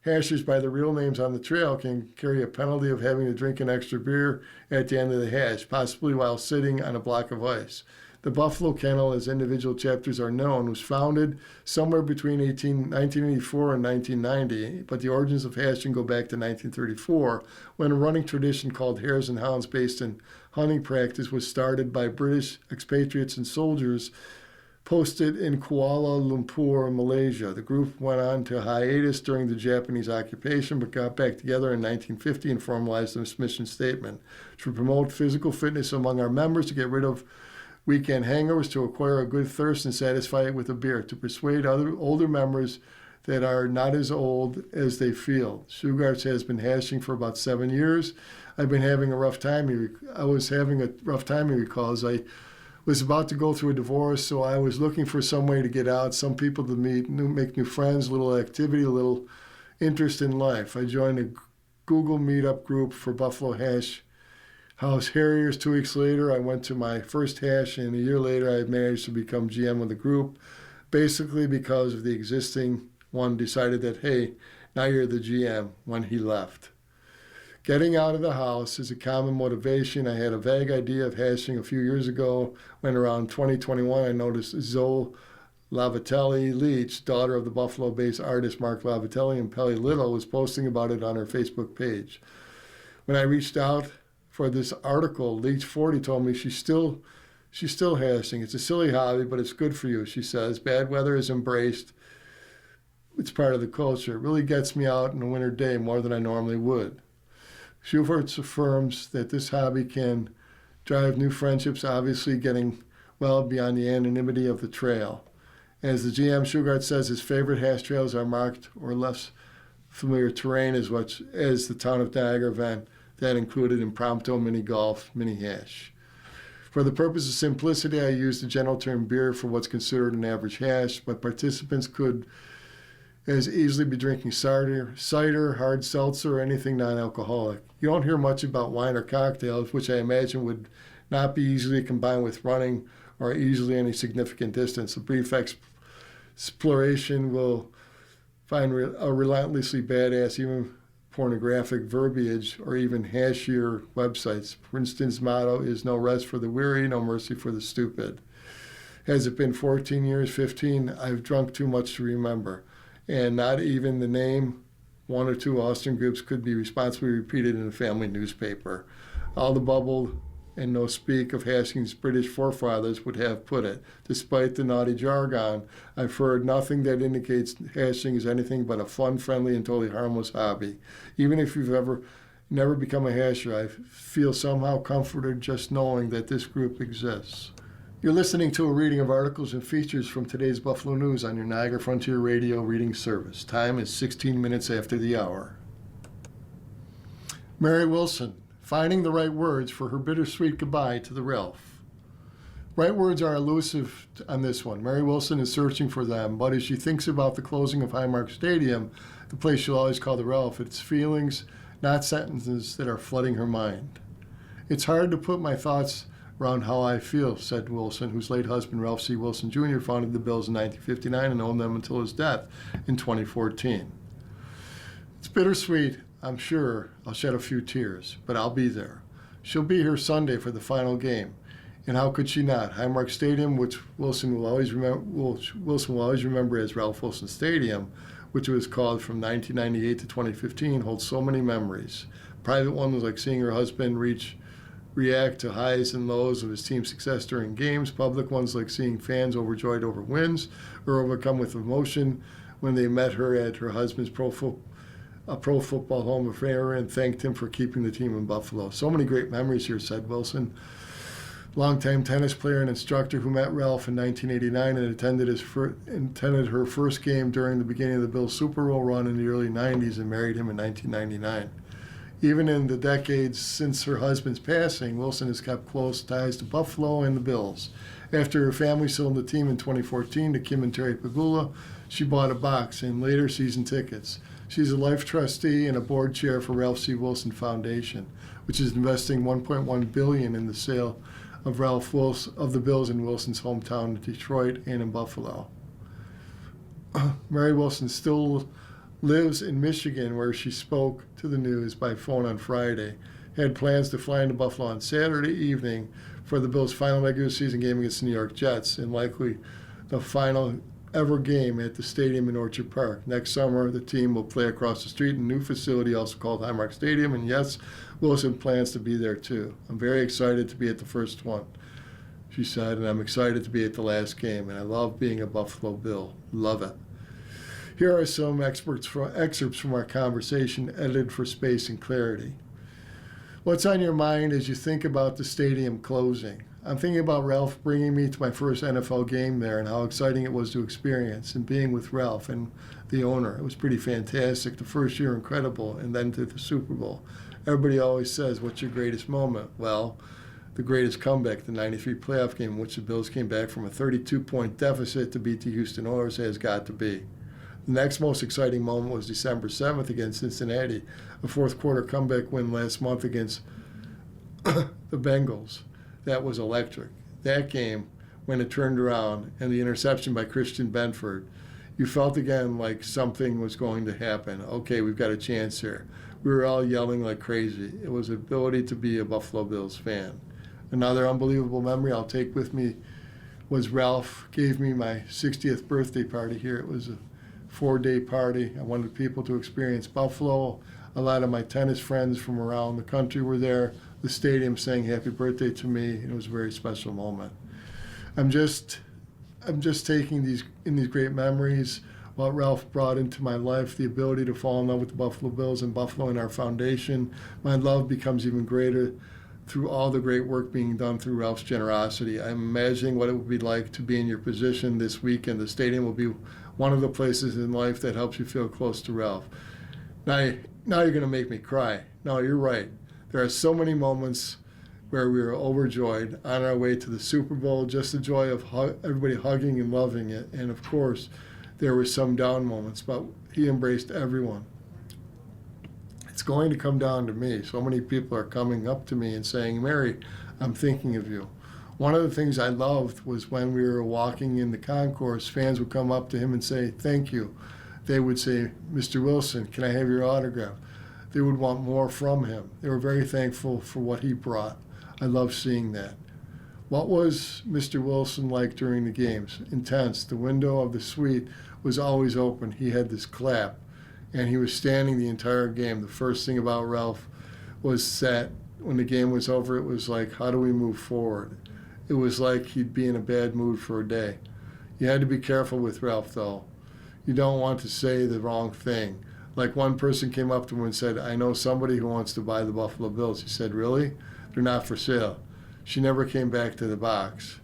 hashers by their real names on the trail can carry a penalty of having to drink an extra beer at the end of the hash, possibly while sitting on a block of ice. The Buffalo Kennel, as individual chapters are known, was founded somewhere between 1984 and 1990, but the origins of hashing go back to 1934, when a running tradition called Hares and Hounds, based in hunting practice, was started by British expatriates and soldiers posted in Kuala Lumpur, Malaysia. The group went on to hiatus during the Japanese occupation, but got back together in 1950 and formalized this mission statement: to promote physical fitness among our members, to get rid of weekend hangovers, to acquire a good thirst and satisfy it with a beer, to persuade other older members that are not as old as they feel. Shugarts has been hashing for about 7 years. I've been having a rough time. I was having a rough time, he recalls. I Was about to go through a divorce, so I was looking for some way to get out, some people to meet, make new friends, a little activity, a little interest in life. I joined a Google Meetup group for Buffalo Hash House Harriers. 2 weeks later, I went to my first hash, and a year later, I managed to become GM of the group, basically because of the existing one decided that, hey, now you're the GM when he left. Getting out of the house is a common motivation. I had a vague idea of hashing a few years ago when around 2021 I noticed Zoe Lavatelli Leach, daughter of the Buffalo-based artist Mark Lavatelli, and Pelly Little, was posting about it on her Facebook page. When I reached out for this article, Leach 40 told me she's still hashing. It's a silly hobby, but it's good for you, she says. Bad weather is embraced. It's part of the culture. It really gets me out in a winter day more than I normally would. Schubert affirms that this hobby can drive new friendships, obviously getting well beyond the anonymity of the trail. As the GM, Schubert says his favorite hash trails are marked or less familiar terrain as the town of Niagara event that included impromptu mini golf, mini hash. For the purpose of simplicity, I used the general term beer for what's considered an average hash, but participants could as easily be drinking cider, hard seltzer, or anything non-alcoholic. You don't hear much about wine or cocktails, which I imagine would not be easily combined with running or easily any significant distance. A brief exploration will find a relentlessly badass, even pornographic verbiage, or even hashier websites. Princeton's motto is no rest for the weary, no mercy for the stupid. Has it been 14 years, 15? I've drunk too much to remember. And not even the name, 1 or 2 Austin groups could be responsibly repeated in a family newspaper. All the bubble and no speak of hashing's British forefathers would have put it. Despite the naughty jargon, I've heard nothing that indicates hashing is anything but a fun, friendly, and totally harmless hobby. Even if you've never become a hasher, I feel somehow comforted just knowing that this group exists. You're listening to a reading of articles and features from today's Buffalo News on your Niagara Frontier Radio reading service. Time is 16 minutes after the hour. Mary Wilson, finding the right words for her bittersweet goodbye to the Ralph. Right words are elusive on this one. Mary Wilson is searching for them, but as she thinks about the closing of Highmark Stadium, the place she'll always call the Ralph, it's feelings, not sentences, that are flooding her mind. It's hard to put my thoughts around how I feel, said Wilson, whose late husband, Ralph C. Wilson Jr., founded the Bills in 1959 and owned them until his death in 2014. It's bittersweet, I'm sure. I'll shed a few tears, but I'll be there. She'll be here Sunday for the final game. And how could she not? Highmark Stadium, which Wilson will always remember as Ralph Wilson Stadium, which was called from 1998 to 2015, holds so many memories. Private one was like seeing her husband react to highs and lows of his team's success during games. Public ones like seeing fans overjoyed over wins or overcome with emotion when they met her at her husband's Pro Football Hall of Fame and thanked him for keeping the team in Buffalo. So many great memories here, said Wilson. Longtime tennis player and instructor who met Ralph in 1989 and attended her first game during the beginning of the Bills Super Bowl run in the early 90s and married him in 1999. Even in the decades since her husband's passing, Wilson has kept close ties to Buffalo and the Bills. After her family sold the team in 2014 to Kim and Terry Pagula, she bought a box and later season tickets. She's a life trustee and a board chair for Ralph C. Wilson Foundation, which is investing $1.1 billion in the sale of the Bills in Wilson's hometown of Detroit and in Buffalo. Mary Wilson still lives in Michigan, where she spoke to the news by phone on Friday, had plans to fly into Buffalo on Saturday evening for the Bills' final regular season game against the New York Jets, and likely the final ever game at the stadium in Orchard Park. Next summer, the team will play across the street in a new facility also called Highmark Stadium, and yes, Wilson plans to be there too. I'm very excited to be at the first one, she said, and I'm excited to be at the last game, and I love being a Buffalo Bill. Love it. Here are some excerpts from our conversation, edited for space and clarity. What's on your mind as you think about the stadium closing? I'm thinking about Ralph bringing me to my first NFL game there and how exciting it was to experience, and being with Ralph and the owner. It was pretty fantastic. The first year, incredible, and then to the Super Bowl. Everybody always says, what's your greatest moment? Well, the greatest comeback, the '93 playoff game in which the Bills came back from a 32-point deficit to beat the Houston Oilers, has got to be. The next most exciting moment was December 7th against Cincinnati, a fourth quarter comeback win last month against the Bengals. That was electric. That game, when it turned around, and the interception by Christian Benford, you felt again like something was going to happen. Okay, we've got a chance here. We were all yelling like crazy. It was the ability to be a Buffalo Bills fan. Another unbelievable memory I'll take with me was Ralph gave me my 60th birthday party here. It was a 4-day party. I wanted people to experience Buffalo. A lot of my tennis friends from around the country were there. The stadium sang happy birthday to me, and it was a very special moment. I'm just taking these great memories, what Ralph brought into my life, the ability to fall in love with the Buffalo Bills and Buffalo and our foundation. My love becomes even greater through all the great work being done through Ralph's generosity. I'm imagining what it would be like to be in your position this weekend. The stadium will be one of the places in life that helps you feel close to Ralph. Now you're going to make me cry. No, you're right. There are so many moments where we were overjoyed on our way to the Super Bowl, just the joy of everybody hugging and loving it. And of course, there were some down moments, but he embraced everyone. It's going to come down to me. So many people are coming up to me and saying, Mary, I'm thinking of you. One of the things I loved was when we were walking in the concourse, fans would come up to him and say, thank you. They would say, Mr. Wilson, can I have your autograph? They would want more from him. They were very thankful for what he brought. I love seeing that. What was Mr. Wilson like during the games? Intense. The window of the suite was always open. He had this clap, and he was standing the entire game. The first thing about Ralph was that when the game was over, it was like, how do we move forward? It was like he'd be in a bad mood for a day. You had to be careful with Ralph, though. You don't want to say the wrong thing. Like one person came up to him and said, I know somebody who wants to buy the Buffalo Bills. He said, really? They're not for sale. She never came back to the box.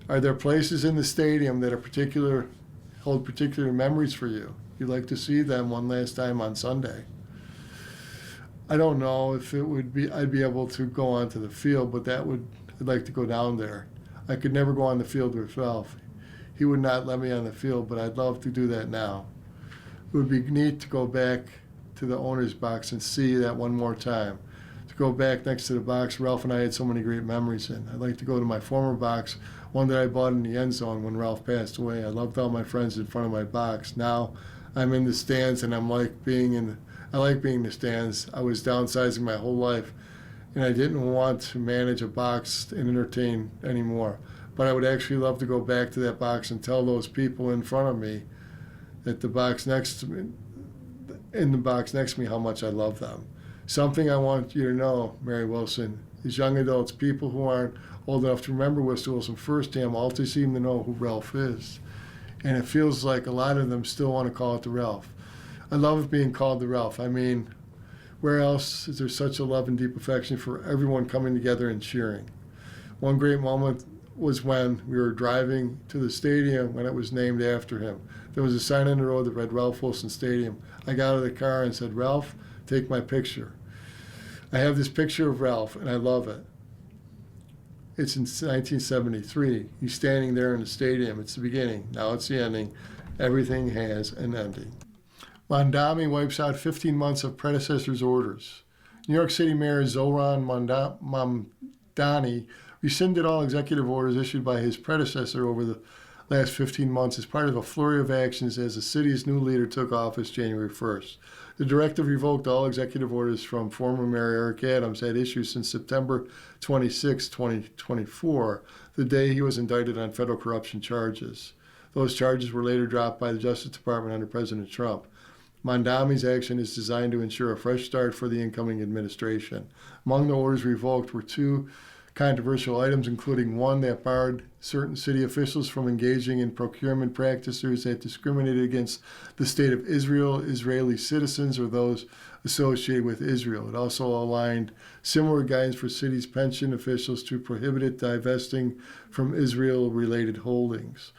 Are there places in the stadium that are hold particular memories for you? You'd like to see them one last time on Sunday. I don't know if I'd be able to go onto the field, but I'd like to go down there. I could never go on the field with Ralph. He would not let me on the field, but I'd love to do that now. It would be neat to go back to the owner's box and see that one more time. To go back next to the box Ralph and I had so many great memories in. I'd like to go to my former box, one that I bought in the end zone when Ralph passed away. I loved all my friends in front of my box. Now I'm in the stands, and I like being in the stands. I was downsizing my whole life, and I didn't want to manage a box and entertain anymore. But I would actually love to go back to that box and tell those people in front of me that the box next to me how much I love them. Something I want you to know, Mary Wilson, is young adults, people who aren't old enough to remember Mr. Wilson firsthand, all too seem to know who Ralph is. And it feels like a lot of them still want to call it the Ralph. I love being called the Ralph. I mean, where else is there such a love and deep affection for everyone coming together and cheering? One great moment was when we were driving to the stadium when it was named after him. There was a sign on the road that read Ralph Wilson Stadium. I got out of the car and said, Ralph, take my picture. I have this picture of Ralph, and I love it. It's in 1973. He's standing there in the stadium. It's the beginning. Now it's the ending. Everything has an ending. Mondami wipes out 15 months of predecessor's orders. New York City Mayor Zoran Mamdani rescinded all executive orders issued by his predecessor over the last 15 months as part of a flurry of actions as the city's new leader took office January 1st. The directive revoked all executive orders from former Mayor Eric Adams had issued since September 26, 2024, the day he was indicted on federal corruption charges. Those charges were later dropped by the Justice Department under President Trump. Mondami's action is designed to ensure a fresh start for the incoming administration. Among the orders revoked were two controversial items, including one that barred certain city officials from engaging in procurement practices that discriminated against the State of Israel, Israeli citizens, or those associated with Israel. It also aligned similar guidance for cities' pension officials to prohibit divesting from Israel-related holdings.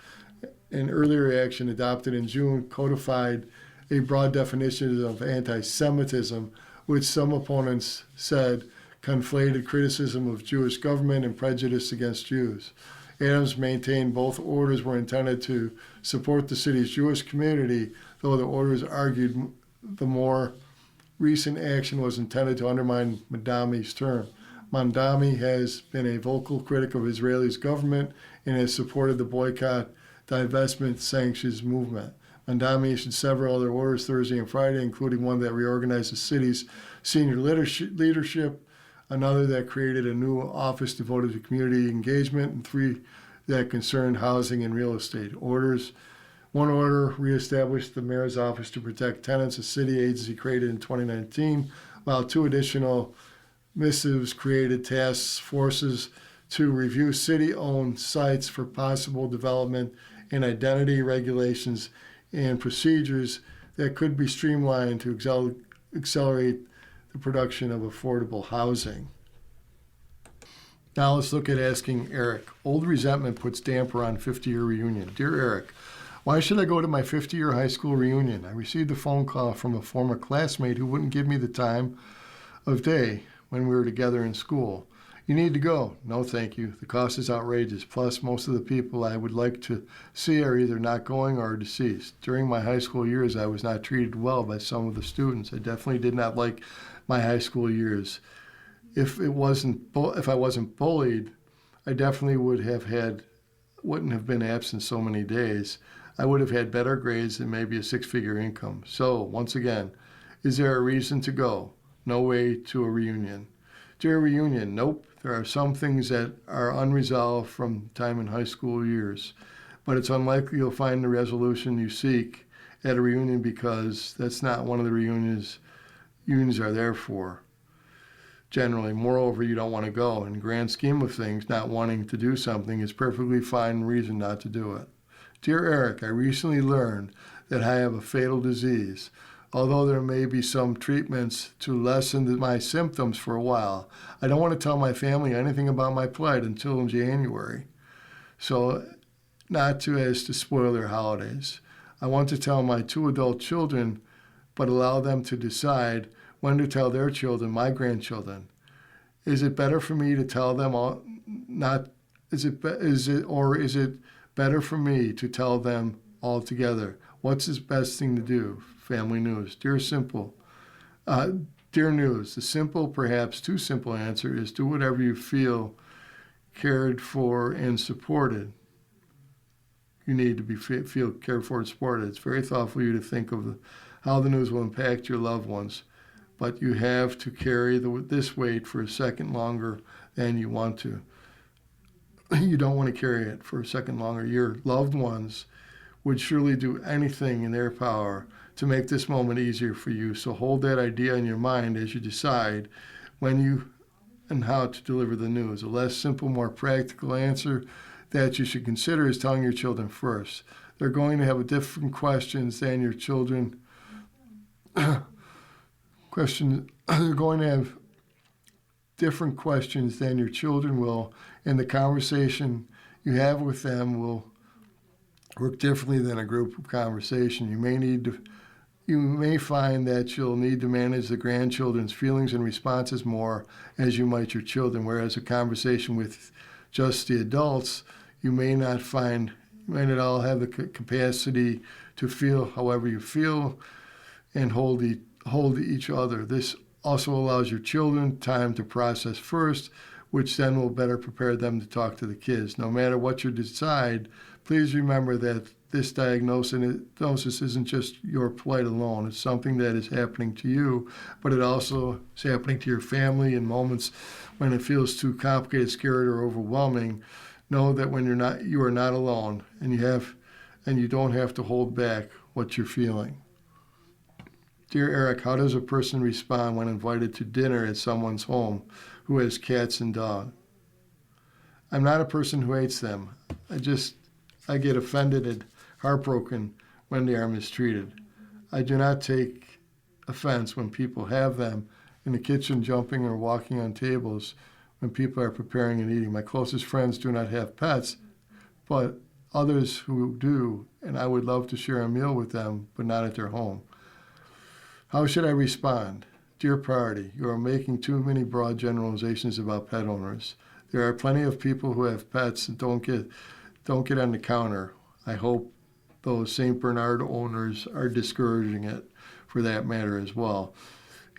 An earlier action adopted in June codified a broad definition of anti-Semitism, which some opponents said conflated criticism of Jewish government and prejudice against Jews. Adams maintained both orders were intended to support the city's Jewish community, though the orders argued the more recent action was intended to undermine Mamdani's term. Mamdani has been a vocal critic of Israel's government and has supported the boycott, divestment, sanctions movement. Mamdani issued several other orders Thursday and Friday, including one that reorganized the city's senior leadership, another that created a new office devoted to community engagement, and 3 that concerned housing and real estate. One order reestablished the mayor's office to protect tenants, a city agency created in 2019, while 2 additional missives created task forces to review city-owned sites for possible development and identity regulations and procedures that could be streamlined to accelerate the production of affordable housing. Now let's look at asking Eric. Old resentment puts damper on 50-year reunion. Dear Eric, why should I go to my 50-year high school reunion? I received a phone call from a former classmate who wouldn't give me the time of day when we were together in school. You need to go. No, thank you. The cost is outrageous. Plus, most of the people I would like to see are either not going or deceased. During my high school years, I was not treated well by some of the students. I definitely did not like my high school years. If I wasn't bullied, I definitely wouldn't have been absent so many days. I would have had better grades and maybe a 6-figure income. So, once again, is there a reason to go? No way to a reunion. Dear reunion, nope. There are some things that are unresolved from time in high school years, but it's unlikely you'll find the resolution you seek at a reunion because that's not one of the reunions are there for. Generally, moreover, you don't want to go. In the grand scheme of things, not wanting to do something is perfectly fine reason not to do it. Dear Eric, I recently learned that I have a fatal disease. Although there may be some treatments to lessen my symptoms for a while, I don't want to tell my family anything about my plight until January, so not as to spoil their holidays. I want to tell my 2 adult children, but allow them to decide when to tell their children, my grandchildren. Is it better for me to tell them all? Is it better for me to tell them all together? What's the best thing to do? Family News. Dear News, the simple, perhaps too simple answer is do whatever you feel cared for and supported. You need to feel cared for and supported. It's very thoughtful of you to think of how the news will impact your loved ones, but you have to carry this weight for a second longer than you want to. You don't want to carry it for a second longer. Your loved ones would surely do anything in their power to make this moment easier for you. So hold that idea in your mind as you decide when you and how to deliver the news. A less simple, more practical answer that you should consider is telling your children first. They're going to have different questions than your children. They're going to have different questions than your children will, and the conversation you have with them will work differently than a group conversation. You may find that you'll need to manage the grandchildren's feelings and responses more as you might your children, whereas a conversation with just the adults, you may not all have the capacity to feel however you feel and hold each other. This also allows your children time to process first, which then will better prepare them to talk to the kids. No matter what you decide, please remember that this diagnosis isn't just your plight alone. It's something that is happening to you, but it also is happening to your family in moments when it feels too complicated, scary, or overwhelming. Know that when you are not alone, and you don't have to hold back what you're feeling. Dear Eric, how does a person respond when invited to dinner at someone's home who has cats and dogs? I'm not a person who hates them. I get offended and heartbroken when they are mistreated. I do not take offense when people have them in the kitchen, jumping or walking on tables when people are preparing and eating. My closest friends do not have pets, but others who do, and I would love to share a meal with them, but not at their home. How should I respond? Dear Priority, you are making too many broad generalizations about pet owners. There are plenty of people who have pets and don't get on the counter. I hope those St. Bernard owners are discouraging it for that matter as well.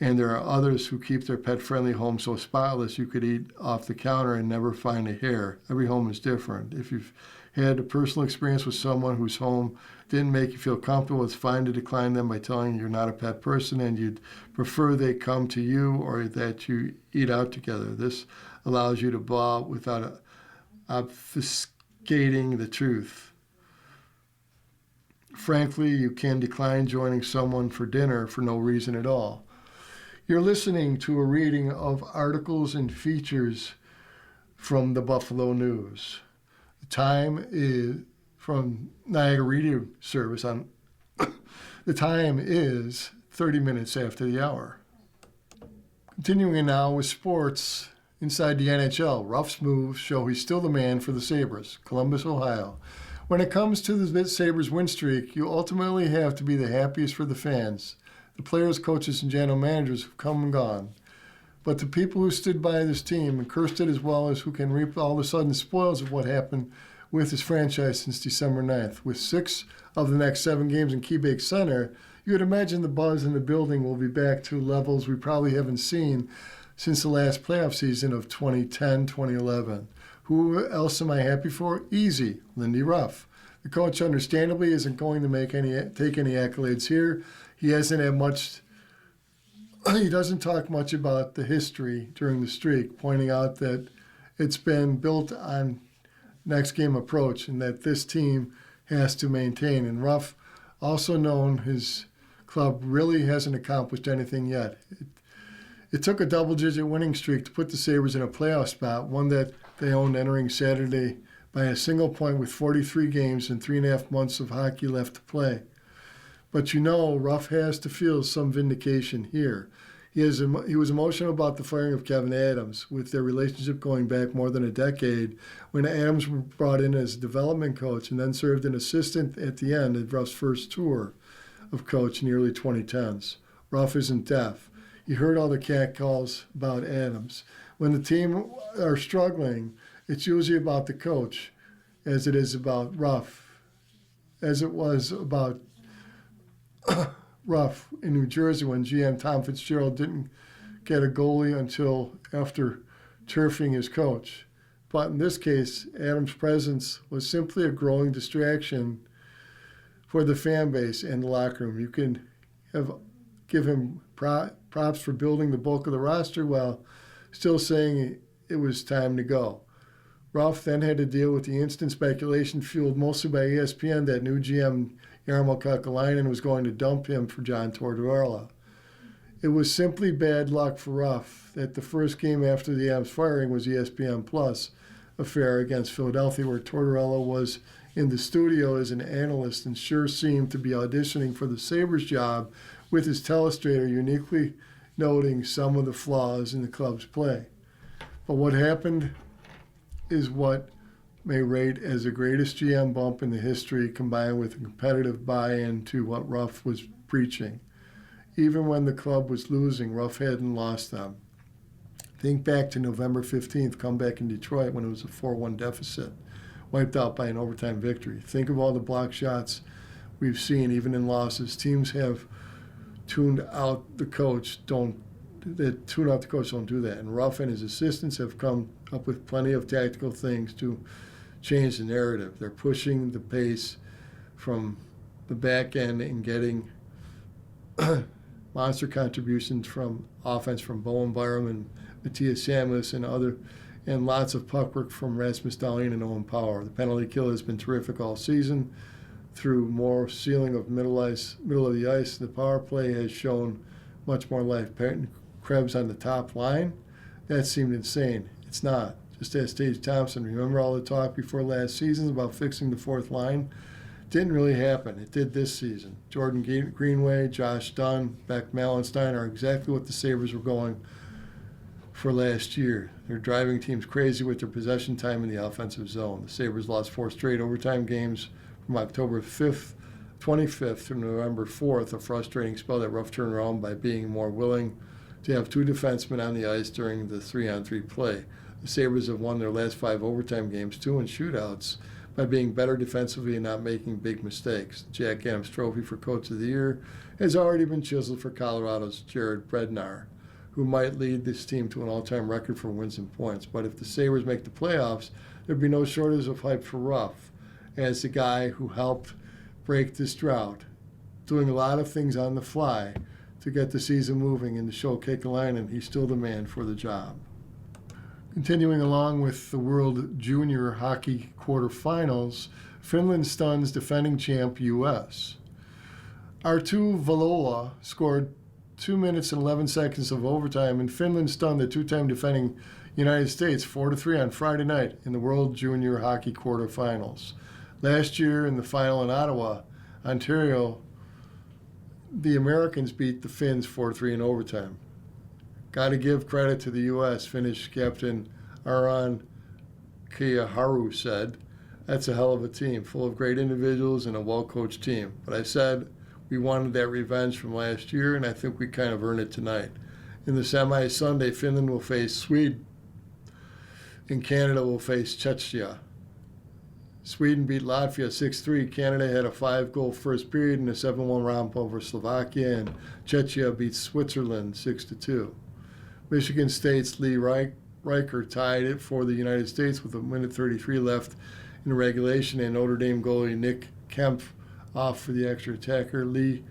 And there are others who keep their pet-friendly home so spotless you could eat off the counter and never find a hair. Every home is different. If you've had a personal experience with someone whose home didn't make you feel comfortable, it's fine to decline them by telling you're not a pet person and you'd prefer they come to you or that you eat out together. This allows you to bow without obfuscating the truth. Frankly, you can decline joining someone for dinner for no reason at all. You're listening to a reading of articles and features from the Buffalo News. The time is from Niagara Radio Service on the time is 30 minutes after the hour. Continuing now with sports inside the NHL. Ruff's moves show he's still the man for the Sabres, Columbus, Ohio. When it comes to the Sabres win streak, you ultimately have to be the happiest for the fans. The players, coaches, and general managers have come and gone. But the people who stood by this team and cursed it as well as who can reap all of a sudden spoils of what happened with his franchise since December 9th. With 6 of the next 7 games in KeyBank Center, you would imagine the buzz in the building will be back to levels we probably haven't seen since the last playoff season of 2010-2011. Who else am I happy for? Easy, Lindy Ruff. The coach understandably isn't going to take any accolades here. He hasn't had much. He doesn't talk much about the history during the streak, pointing out that it's been built on next game approach and that this team has to maintain. And Ruff, also known his club, really hasn't accomplished anything yet. It took a double-digit winning streak to put the Sabres in a playoff spot, one that they owned entering Saturday by a single point with 43 games and 3.5 months of hockey left to play. But you know, Ruff has to feel some vindication here. He was emotional about the firing of Kevyn Adams, with their relationship going back more than a decade, when Adams was brought in as development coach and then served an assistant at the end of Ruff's first tour of coach in the early 2010s. Ruff isn't deaf. He heard all the catcalls about Adams. When the team are struggling, it's usually about the coach, as it is about Ruff, as it was about Ruff in New Jersey when GM Tom Fitzgerald didn't get a goalie until after turfing his coach. But in this case, Adams' presence was simply a growing distraction for the fan base and the locker room. You can give him props for building the bulk of the roster while still saying it was time to go. Ruff then had to deal with the instant speculation fueled mostly by ESPN that new GM Jarmo Kekalainen was going to dump him for John Tortorella. It was simply bad luck for Ruff that the first game after the Adams firing was ESPN Plus affair against Philadelphia, where Tortorella was in the studio as an analyst and sure seemed to be auditioning for the Sabres job, with his telestrator uniquely noting some of the flaws in the club's play. But what happened is what may rate as the greatest GM bump in the history, combined with a competitive buy-in to what Ruff was preaching. Even when the club was losing, Ruff hadn't lost them. Think back to November 15th, comeback in Detroit when it was a 4-1 deficit, wiped out by an overtime victory. Think of all the block shots we've seen, even in losses. Teams have tuned out the coach, don't do that. And Ruff and his assistants have come up with plenty of tactical things to change the narrative. They're pushing the pace from the back end and getting monster contributions from offense from Bowen Byram and Matthias Samuels and lots of puck work from Rasmus Dahlin and Owen Power. The penalty kill has been terrific all season. Through more sealing of middle of the ice, the power play has shown much more life. Krebs on the top line, that seemed insane. It's not. Just ask Tage Thompson. Remember all the talk before last season about fixing the fourth line? Didn't really happen. It did this season. Jordan Greenway, Josh Dunn, Beck Malenstein are exactly what the Sabres were going for last year. They're driving teams crazy with their possession time in the offensive zone. The Sabres lost 4 straight overtime games from October 25th through November 4th, a frustrating spell that Ruff turned around by being more willing to have two defensemen on the ice during the 3-on-3 play. The Sabres have won their last 5 overtime games, 2 in shootouts, by being better defensively and not making big mistakes. The Jack Adams Trophy for Coach of the Year has already been chiseled for Colorado's Jared Bednar, who might lead this team to an all-time record for wins and points. But if the Sabres make the playoffs, there'd be no shortage of hype for Ruff as the guy who helped break this drought, doing a lot of things on the fly to get the season moving and to show Kekalainen he's still the man for the job. Continuing along with the World Junior Hockey quarterfinals, Finland stuns defending champ U.S. Arttu Valola scored 2 minutes and 11 seconds of overtime, and Finland stunned the two-time defending United States 4-3 on Friday night in the World Junior Hockey quarterfinals. Last year in the final in Ottawa, Ontario, the Americans beat the Finns 4-3 in overtime. Got to give credit to the U.S. Finnish captain Aron Kiaharu said, "That's a hell of a team, full of great individuals and a well-coached team. But I said we wanted that revenge from last year, and I think we kind of earned it tonight." In the semis Sunday, Finland will face Sweden, and Canada will face Czechia. Sweden beat Latvia 6-3. Canada had a 5-goal first period and a 7-1 romp over Slovakia, and Czechia beat Switzerland 6-2. Michigan State's Lee Riker tied it for the United States with 1:33 left in regulation, and Notre Dame goalie Nick Kempf off for the extra attacker. Lee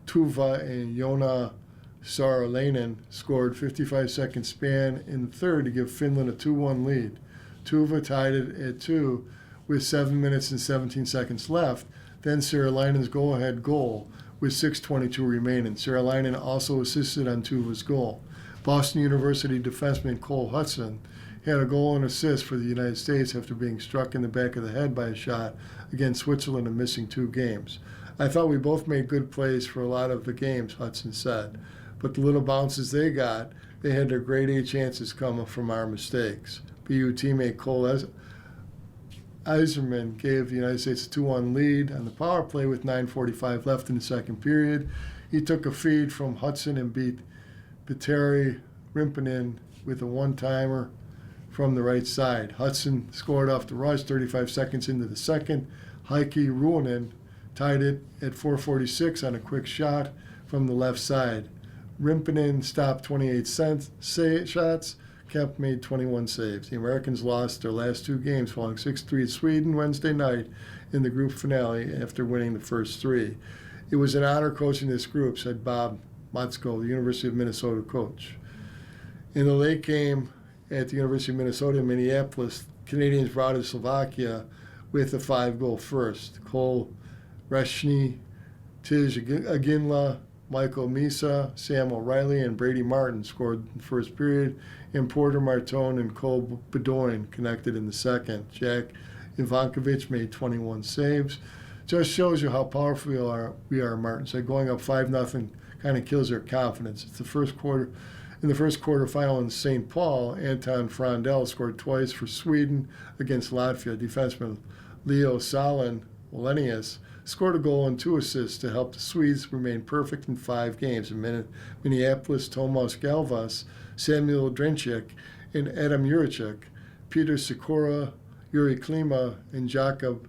Tuva and Joona Saarelainen scored 55-second span in the third to give Finland a 2-1 lead. Tuva tied it at 2 with 7 minutes and 17 seconds left. Then Saarelainen's go-ahead goal with 6:22 remaining. Saarelainen also assisted on Tuva's goal. Boston University defenseman Cole Hudson had a goal and assist for the United States after being struck in the back of the head by a shot against Switzerland and missing 2 games. "I thought we both made good plays for a lot of the games," Hudson said. "But the little bounces they got, they had their grade A chances coming from our mistakes." BU teammate Cole Eiserman gave the United States a 2-1 lead on the power play with 9:45 left in the second period. He took a feed from Hudson and beat Petteri Rimpinen with a one-timer from the right side. Hudson scored off the rush 35 seconds into the second. Heikki Ruonen tied it at 4:46 on a quick shot from the left side. Rimpinen stopped 28 shots. Kemp made 21 saves. The Americans lost their last 2 games, falling 6-3 at Sweden Wednesday night in the group finale after winning the first 3. "It was an honor coaching this group," said Bob Motzko, the University of Minnesota coach. In the late game at the University of Minnesota in Minneapolis, Canadians routed Slovakia with a 5-goal first. Cole Reshny, Tij Aginla, Michael Misa, Sam O'Reilly, and Brady Martin scored in the first period, and Porter Martone and Cole Bedoin connected in the second. Jack Ivankovich made 21 saves. Just shows you how powerful we are, Martin said. Going up 5-0 kind of kills their confidence. It's the first quarter. In the first quarterfinal in St. Paul, Anton Frondell scored twice for Sweden against Latvia. Defenseman Leo Salin Wallenius scored a goal and 2 assists to help the Swedes remain perfect in 5 games. In Minneapolis, Tomas Galvas, Samuel Drenchik, and Adam Juracek, Peter Sikora, Yuri Klima, and Jakob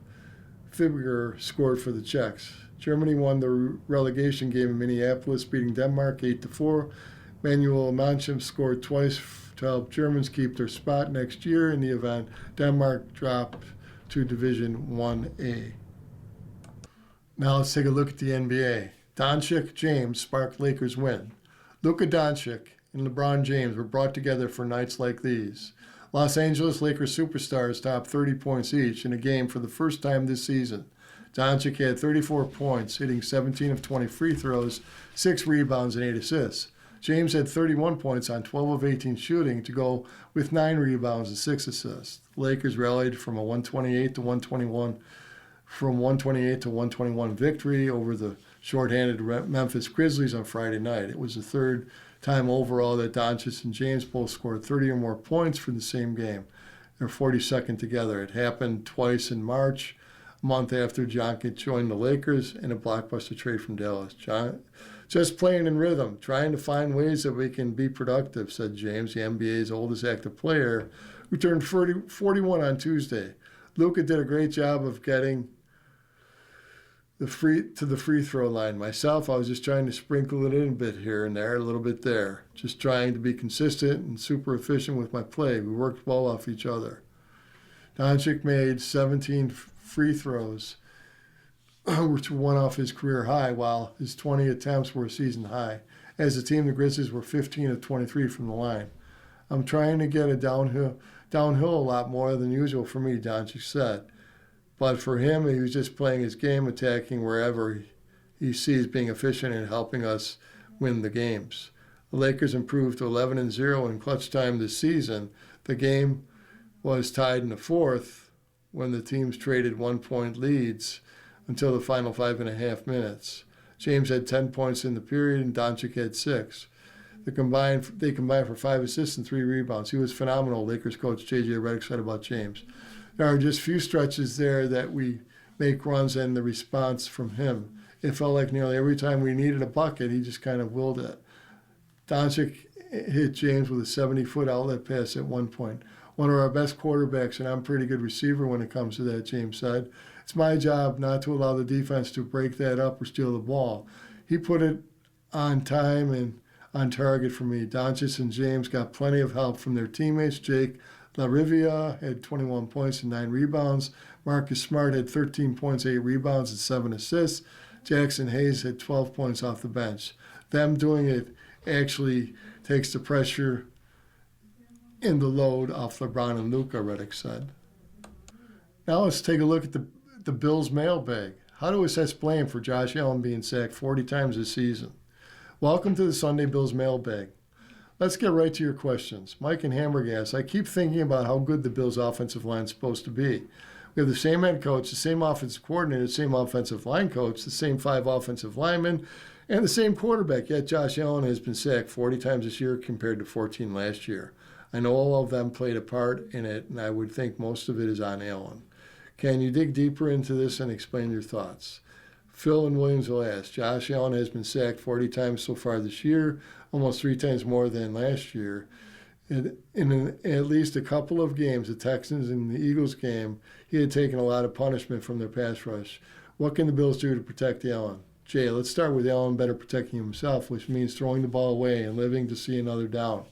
Fibiger scored for the Czechs. Germany won the relegation game in Minneapolis, beating Denmark 8-4. Manuel Mancham scored twice to help Germans keep their spot next year in the event Denmark dropped to Division 1A. Now let's take a look at the NBA. Doncic, James sparked Lakers win. Luka Doncic and LeBron James were brought together for nights like these. Los Angeles Lakers superstars topped 30 points each in a game for the first time this season. Doncic had 34 points, hitting 17 of 20 free throws, 6 rebounds, and 8 assists. James had 31 points on 12 of 18 shooting to go with 9 rebounds and 6 assists. The Lakers rallied from a 128 to 121 victory over the shorthanded Memphis Grizzlies on Friday night. It was the third time overall that Doncic and James both scored 30 or more points for the same game. They're 42nd together. It happened twice in March, a month after Doncic joined the Lakers, in a blockbuster trade from Dallas. Just playing in rhythm, trying to find ways that we can be productive, said James, the NBA's oldest active player, who turned 41 on Tuesday. Luka did a great job of getting the free throw line. Myself, I was just trying to sprinkle it in a bit here and there, a little bit there. Just trying to be consistent and super efficient with my play. We worked well off each other. Doncic made 17 free throws, which were one off his career high, while his 20 attempts were a season high. As a team, the Grizzlies were 15 of 23 from the line. I'm trying to get a downhill a lot more than usual for me, Doncic said. But for him, he was just playing his game, attacking wherever he sees, being efficient and helping us win the games. The Lakers improved to 11-0 in clutch time this season. The game was tied in the fourth when the teams traded 1-point leads until the final 5.5 minutes. James had 10 points in the period and Doncic had 6. They combined for 5 assists and 3 rebounds. He was phenomenal. Lakers coach J.J. Redick said about James. There are just few stretches there that we make runs and the response from him. It felt like nearly every time we needed a bucket, he just kind of willed it. Doncic hit James with a 70-foot outlet pass at one point. One of our best quarterbacks, and I'm a pretty good receiver when it comes to that, James said. It's my job not to allow the defense to break that up or steal the ball. He put it on time and on target for me. Doncic and James got plenty of help from their teammates. Jake LaRivia had 21 points and 9 rebounds. Marcus Smart had 13 points, 8 rebounds, and 7 assists. Jackson Hayes had 12 points off the bench. Them doing it actually takes the pressure and the load off LeBron and Luka, Redick said. Now let's take a look at the Bills mailbag. How to assess blame for Josh Allen being sacked 40 times this season. Welcome to the Sunday Bills mailbag. Let's get right to your questions. Mike in Hamburg asks, I keep thinking about how good the Bills' offensive line is supposed to be. We have the same head coach, the same offensive coordinator, the same offensive line coach, the same 5 offensive linemen, and the same quarterback. Yet Josh Allen has been sacked 40 times this year compared to 14 last year. I know all of them played a part in it, and I would think most of it is on Allen. Can you dig deeper into this and explain your thoughts? Phil in Williamsville asks, Josh Allen has been sacked 40 times so far this year, almost 3 times more than last year. In at least a couple of games, the Texans and the Eagles game, he had taken a lot of punishment from their pass rush. What can the Bills do to protect Allen? Jay, let's start with Allen better protecting himself, which means throwing the ball away and living to see another down.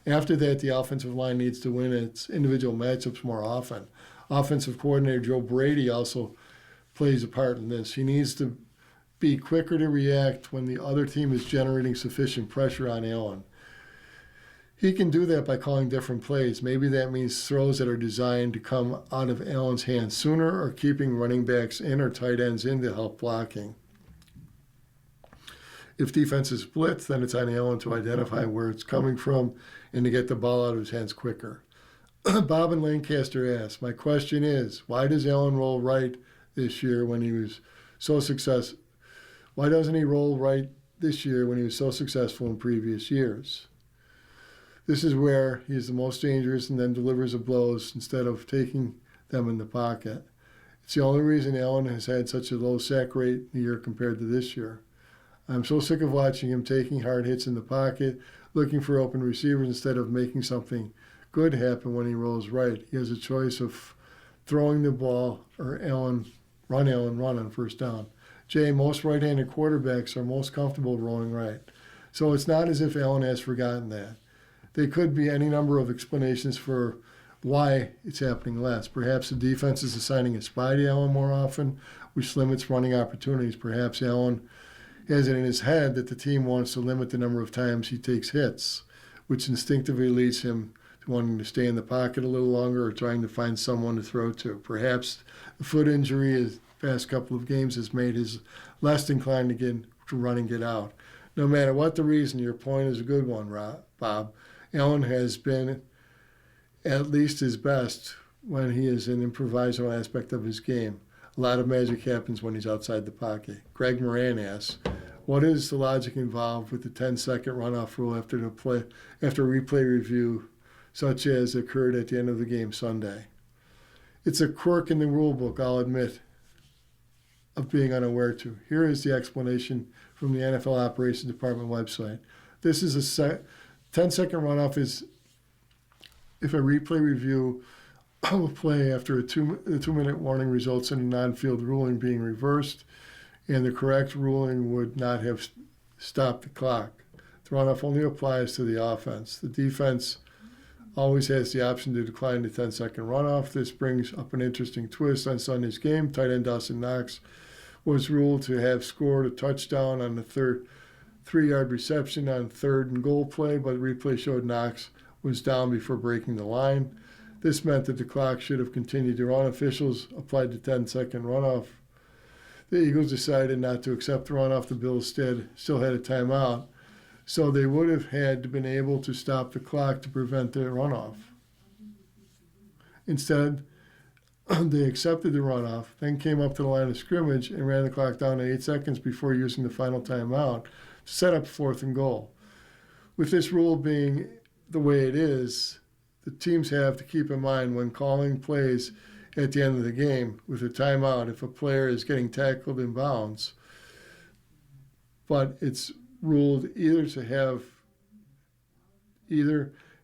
After that, the offensive line needs to win its individual matchups more often. Offensive coordinator Joe Brady also plays a part in this. He needs to be quicker to react when the other team is generating sufficient pressure on Allen. He can do that by calling different plays. Maybe that means throws that are designed to come out of Allen's hands sooner, or keeping running backs in or tight ends in to help blocking. If defense is blitz, then it's on Allen to identify where it's coming from and to get the ball out of his hands quicker. Bob in Lancaster asks, my question is, why does Allen roll right this year when he was so successful? Why doesn't he roll right this year when he was so successful in previous years? This is where he is the most dangerous and then delivers the blows instead of taking them in the pocket. It's the only reason Allen has had such a low sack rate in the year compared to this year. I'm so sick of watching him taking hard hits in the pocket, looking for open receivers instead of making something good happen when he rolls right. He has a choice of throwing the ball or run on first down. Jay, most right-handed quarterbacks are most comfortable rolling right. So it's not as if Allen has forgotten that. There could be any number of explanations for why it's happening less. Perhaps the defense is assigning a spy to Allen more often, which limits running opportunities. Perhaps Allen has it in his head that the team wants to limit the number of times he takes hits, which instinctively leads him to wanting to stay in the pocket a little longer or trying to find someone to throw to. Perhaps the foot injury in the past couple of games has made his less inclined to run and get out. No matter what the reason, your point is a good one, Bob. Allen has been at least his best when he is an improvisational aspect of his game. A lot of magic happens when he's outside the pocket. Greg Moran asks, what is the logic involved with the 10-second runoff rule after replay review, such as occurred at the end of the game Sunday? It's a quirk in the rule book, I'll admit. of being unaware to. Here is the explanation from the NFL Operations Department website. This is a 10-second runoff is if a replay review of a play after a 2-minute warning results in a non-field ruling being reversed, and the correct ruling would not have stopped the clock. The runoff only applies to the offense. The defense always has the option to decline the 10-second runoff. This brings up an interesting twist on Sunday's game. Tight end Dawson Knox was ruled to have scored a touchdown on the 3-yard reception on 3rd and goal play, but the replay showed Knox was down before breaking the line. This meant that the clock should have continued to run. Officials applied the 10-second runoff. The Eagles decided not to accept the runoff. The Bills instead still had a timeout, so they would have had been able to stop the clock to prevent the runoff. Instead, they accepted the runoff, then came up to the line of scrimmage and ran the clock down to 8 seconds before using the final timeout to set up 4th and goal. With this rule being the way it is, the teams have to keep in mind when calling plays at the end of the game with a timeout if a player is getting tackled in bounds, but it's ruled either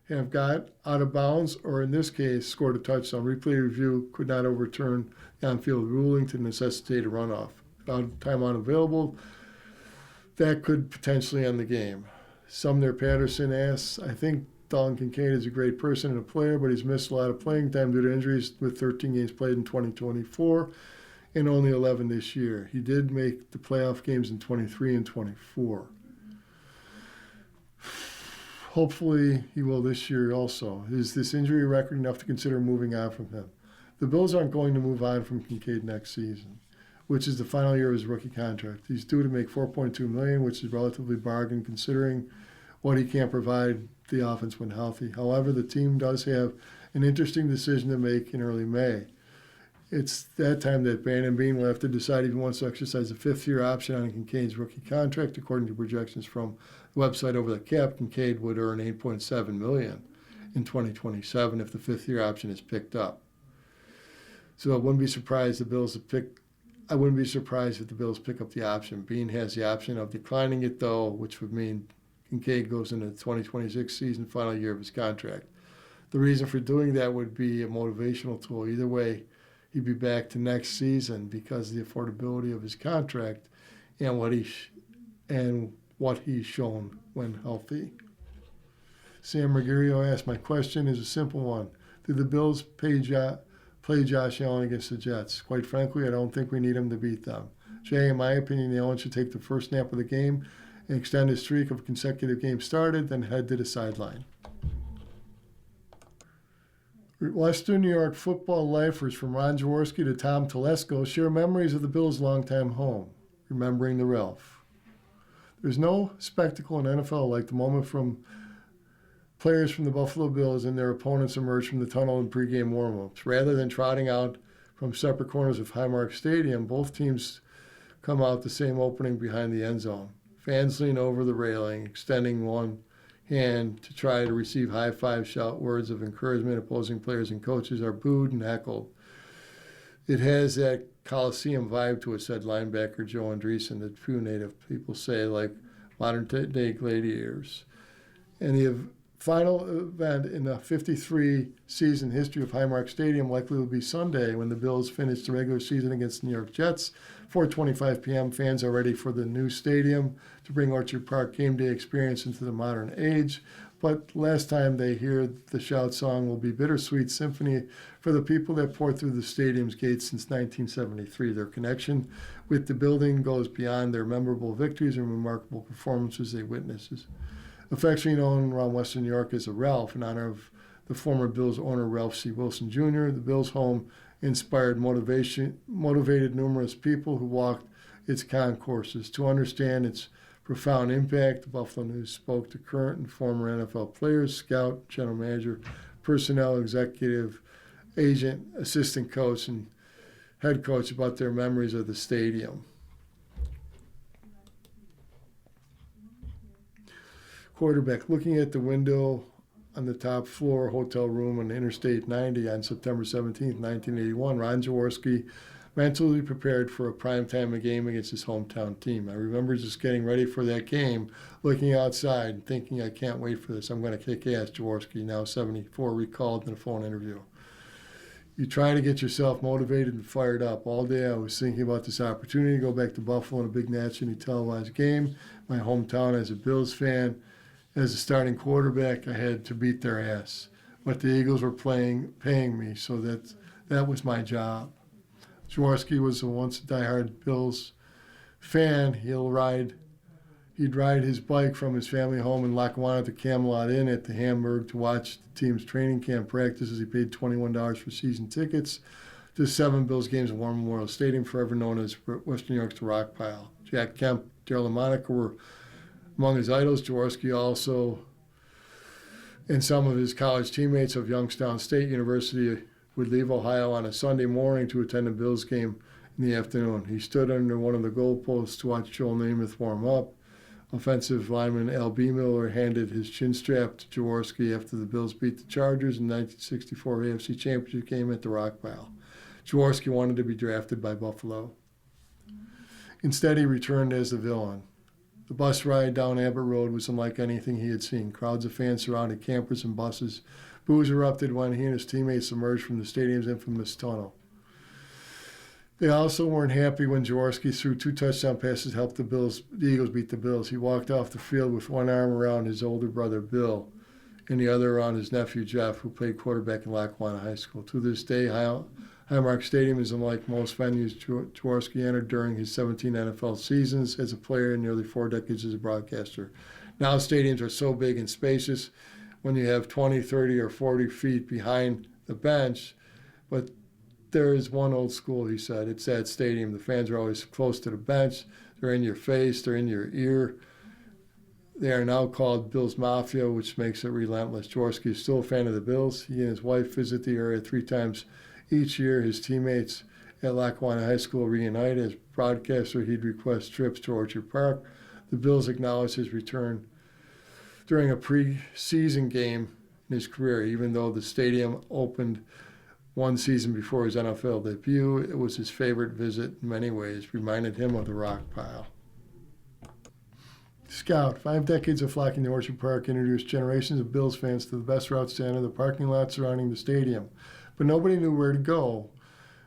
have got out of bounds or, in this case, scored a touchdown. Replay review could not overturn the on-field ruling to necessitate a runoff. Without timeout available, that could potentially end the game. Sumner Patterson asks, I think Dalton Kincaid is a great person and a player, but he's missed a lot of playing time due to injuries with 13 games played in 2024 and only 11 this year. He did make the playoff games in 23 and 24. Hopefully he will this year also. Is this injury record enough to consider moving on from him? The Bills aren't going to move on from Kincaid next season, which is the final year of his rookie contract. He's due to make $4.2 million, which is relatively bargain considering what he can provide the offense when healthy. However, the team does have an interesting decision to make in early May. It's that time that Brandon Beane will have to decide if he wants to exercise a 5th-year option on Kincaid's rookie contract. According to projections from the website Over the Cap, Kincaid would earn $8.7 million in 2027 if the 5th-year option is picked up. So I wouldn't be surprised if the Bills pick up the option. Beane has the option of declining it, though, which would mean Kincaid goes into the 2026 season, final year of his contract. The reason for doing that would be a motivational tool. Either way, he'd be back to next season because of the affordability of his contract and what he's shown when healthy. Sam Mergurio asked, my question is a simple one. Did the Bills play Josh Allen against the Jets? Quite frankly, I don't think we need him to beat them. Jay, in my opinion, Allen should take the first snap of the game and extend his streak of consecutive games started, then head to the sideline. Western New York football lifers from Ron Jaworski to Tom Telesco share memories of the Bills' longtime home, remembering the Ralph. There's no spectacle in NFL like the moment from players from the Buffalo Bills and their opponents emerge from the tunnel in pregame warm-ups. Rather than trotting out from separate corners of Highmark Stadium, both teams come out the same opening behind the end zone. Fans lean over the railing, extending one hand to try to receive high five, shout words of encouragement. Opposing players and coaches are booed and heckled. It has that Coliseum vibe to it, said linebacker Joe Andreessen, that few native people say, like modern-day gladiators. And the final event in the 53-season history of Highmark Stadium likely will be Sunday when the Bills finish the regular season against the New York Jets. 4:25 p.m. Fans are ready for the new stadium to bring Orchard Park game day experience into the modern age. But last time they hear the shout song will be Bittersweet Symphony for the people that poured through the stadium's gates since 1973. Their connection with the building goes beyond their memorable victories and remarkable performances they witnesses. Affectionately known around Western New York as the Ralph, in honor of the former Bills owner Ralph C. Wilson Jr., the Bills home motivated numerous people who walked its concourses. To understand its profound impact, the Buffalo News spoke to current and former NFL players, scout, general manager, personnel, executive, agent, assistant coach, and head coach about their memories of the stadium. Quarterback, looking at the window on the top floor hotel room on Interstate 90 on September 17, 1981, Ron Jaworski mentally prepared for a primetime game against his hometown team. I remember just getting ready for that game, looking outside and thinking, I can't wait for this. I'm going to kick ass, Jaworski, now 74, recalled in a phone interview. You try to get yourself motivated and fired up. All day I was thinking about this opportunity to go back to Buffalo in a big nationally televised game. My hometown as a Bills fan. As a starting quarterback, I had to beat their ass. But the Eagles were paying me, so that was my job. Jaworski was a once diehard Bills fan. He'd ride his bike from his family home in Lackawanna to Camelot Inn at the Hamburg to watch the team's training camp practices. He paid $21 for season tickets to 7 Bills games at War Memorial Stadium, forever known as West New York's The Rock Pile. Jack Kemp, Daryle Lamonica were among his idols. Jaworski also and some of his college teammates of Youngstown State University would leave Ohio on a Sunday morning to attend a Bills game in the afternoon. He stood under one of the goalposts to watch Joel Namath warm up. Offensive lineman Al B. Miller handed his chin strap to Jaworski after the Bills beat the Chargers in the 1964 AFC Championship game at the Rock Pile. Jaworski wanted to be drafted by Buffalo. Instead, he returned as the villain. The bus ride down Abbott Road was unlike anything he had seen. Crowds of fans surrounded campers and buses. Boos erupted when he and his teammates emerged from the stadium's infamous tunnel. They also weren't happy when Jaworski threw 2 touchdown passes to help the Eagles beat the Bills. He walked off the field with one arm around his older brother, Bill, and the other around his nephew, Jeff, who played quarterback in Lackawanna High School. To this day, Highmark Stadium is unlike most venues Jaworski entered during his 17 NFL seasons as a player and nearly 4 decades as a broadcaster. Now stadiums are so big and spacious when you have 20, 30, or 40 feet behind the bench, but there is one old school, he said. It's that stadium. The fans are always close to the bench. They're in your face. They're in your ear. They are now called Bills Mafia, which makes it relentless. Jaworski is still a fan of the Bills. He and his wife visit the area 3 times each year. His teammates at Lackawanna High School reunite. As broadcaster, he'd request trips to Orchard Park. The Bills acknowledged his return during a preseason game in his career, even though the stadium opened one season before his NFL debut. It was his favorite visit in many ways, reminded him of the Rock Pile. Scout, 5 decades of flocking to Orchard Park introduced generations of Bills fans to the best routes to enter the parking lot surrounding the stadium. But nobody knew where to go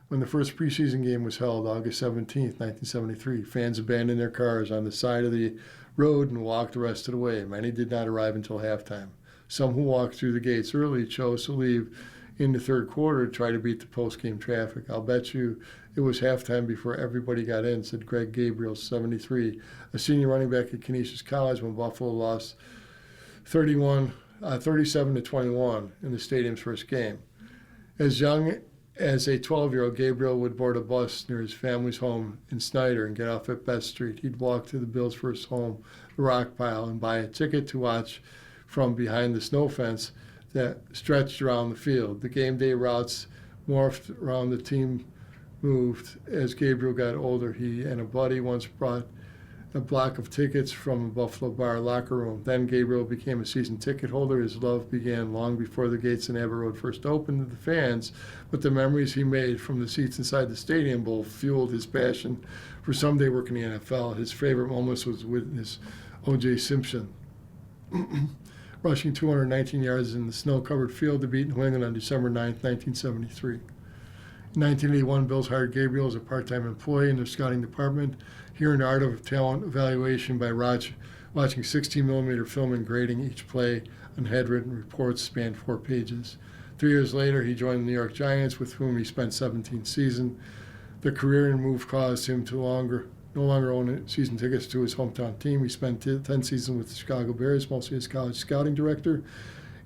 when the first preseason game was held, August 17, 1973. Fans abandoned their cars on the side of the road and walked the rest of the way. Many did not arrive until halftime. Some who walked through the gates early chose to leave in the third quarter to try to beat the post-game traffic. I'll bet you it was halftime before everybody got in, said Greg Gabriel, 73, a senior running back at Canisius College when Buffalo lost 37-21 in the stadium's first game. As young as a 12-year-old, Gabriel would board a bus near his family's home in Snyder and get off at Best Street. He'd walk to the Bills' first home, the Rock Pile, and buy a ticket to watch from behind the snow fence that stretched around the field. The game day routes morphed around the team moved. As Gabriel got older, he and a buddy once brought a block of tickets from a Buffalo bar locker room. Then Gabriel became a season ticket holder. His love began long before the gates in Abbott Road first opened to the fans, but the memories he made from the seats inside the Stadium Bowl fueled his passion for someday working in the NFL. His favorite moments was witness O.J. Simpson rushing 219 yards in the snow-covered field to beat New England on December 9, 1973. In 1981, Bills hired Gabriel as a part-time employee in their scouting department. He earned art of talent evaluation by watching 16-millimeter film and grading each play on handwritten reports spanned 4 pages. 3 years later, he joined the New York Giants, with whom he spent 17 seasons. The career and move caused him to no longer own season tickets to his hometown team. He spent 10 seasons with the Chicago Bears, mostly as college scouting director.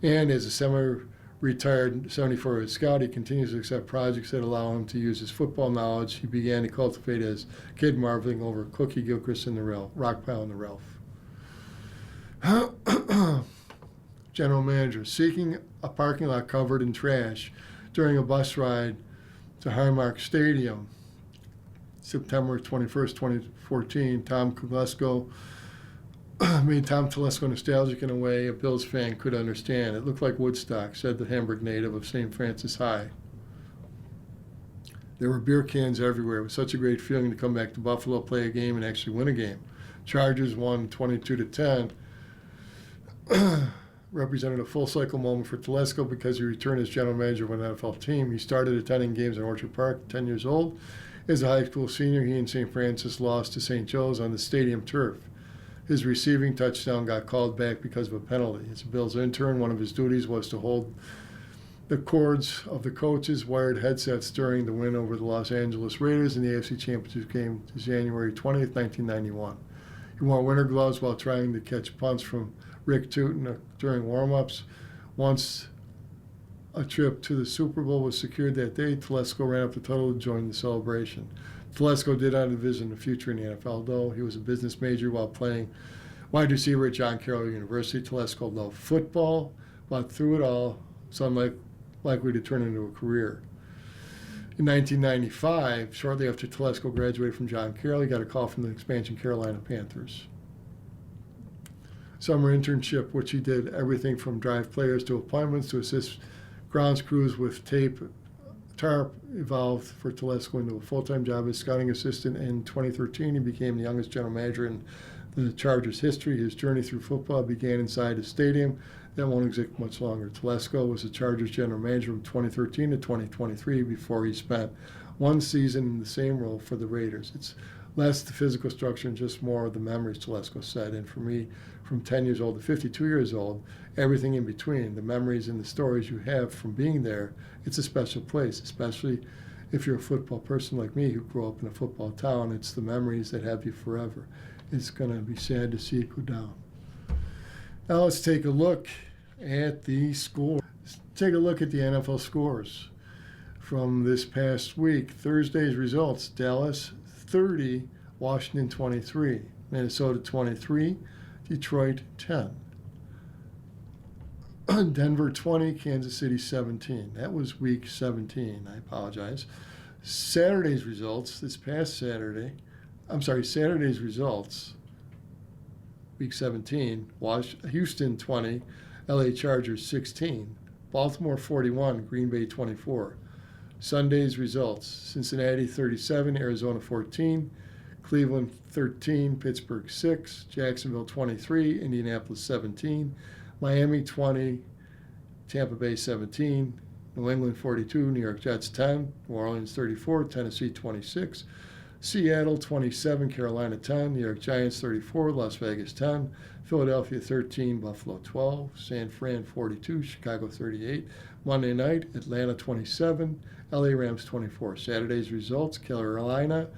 And as a semi-retired 74-year-old scout, he continues to accept projects that allow him to use his football knowledge he began to cultivate as a kid, marveling over Cookie Gilchrist and the Rock Pile and the Ralph. General manager, seeking a parking lot covered in trash during a bus ride to Highmark Stadium. September 21st, 2014, Tom Telesco made Tom Telesco nostalgic in a way a Bills fan could understand. It looked like Woodstock, said the Hamburg native of St. Francis High. There were beer cans everywhere. It was such a great feeling to come back to Buffalo, play a game, and actually win a game. Chargers won 22-10. Represented a full-cycle moment for Telesco because he returned as general manager of an NFL team. He started attending games in Orchard Park, 10 years old. As a high school senior, he and St. Francis lost to St. Joe's on the stadium turf. His receiving touchdown got called back because of a penalty. As a Bills intern, one of his duties was to hold the cords of the coaches' wired headsets during the win over the Los Angeles Raiders in the AFC Championship game January 20th, 1991. He wore winter gloves while trying to catch punts from Rick Tootin during warm-ups. Once a trip to the Super Bowl was secured that day, Telesco ran up the tunnel to join the celebration. Telesco did not envision the future in the NFL, though. He was a business major while playing wide receiver at John Carroll University. Telesco loved football, but through it all, it's unlikely to turn into a career. In 1995, shortly after Telesco graduated from John Carroll, he got a call from the expansion Carolina Panthers. Summer internship, which he did everything from drive players to appointments to assist grounds crews with tarp, evolved for Telesco into a full-time job as scouting assistant. In 2013, he became the youngest general manager in the Chargers' history. His journey through football began inside a stadium that won't exist much longer. Telesco was the Chargers general manager from 2013 to 2023 before he spent one season in the same role for the Raiders. It's less the physical structure and just more of the memories, Telesco said. And for me, from 10 years old to 52 years old, everything in between, the memories and the stories you have from being there, it's a special place, especially if you're a football person like me who grew up in a football town. It's the memories that have you forever. It's going to be sad to see it go down. Now let's take a look at the score. Let's take a look at the NFL scores from this past week. Thursday's results: Dallas 30, Washington 23, Minnesota 23, Detroit 10, Denver 20, Kansas City 17. That was week 17. I apologize. Saturday's results, Saturday's results, week 17, Houston 20, LA Chargers 16, Baltimore 41, Green Bay 24. Sunday's results: Cincinnati 37, Arizona 14, Cleveland 13, Pittsburgh 6, Jacksonville 23, Indianapolis 17, Miami 20, Tampa Bay 17, New England 42, New York Jets 10, New Orleans 34, Tennessee 26, Seattle 27, Carolina 10, New York Giants 34, Las Vegas 10, Philadelphia 13, Buffalo 12, San Fran 42, Chicago 38. Monday night, Atlanta 27, LA Rams 24. Saturday's results: Carolina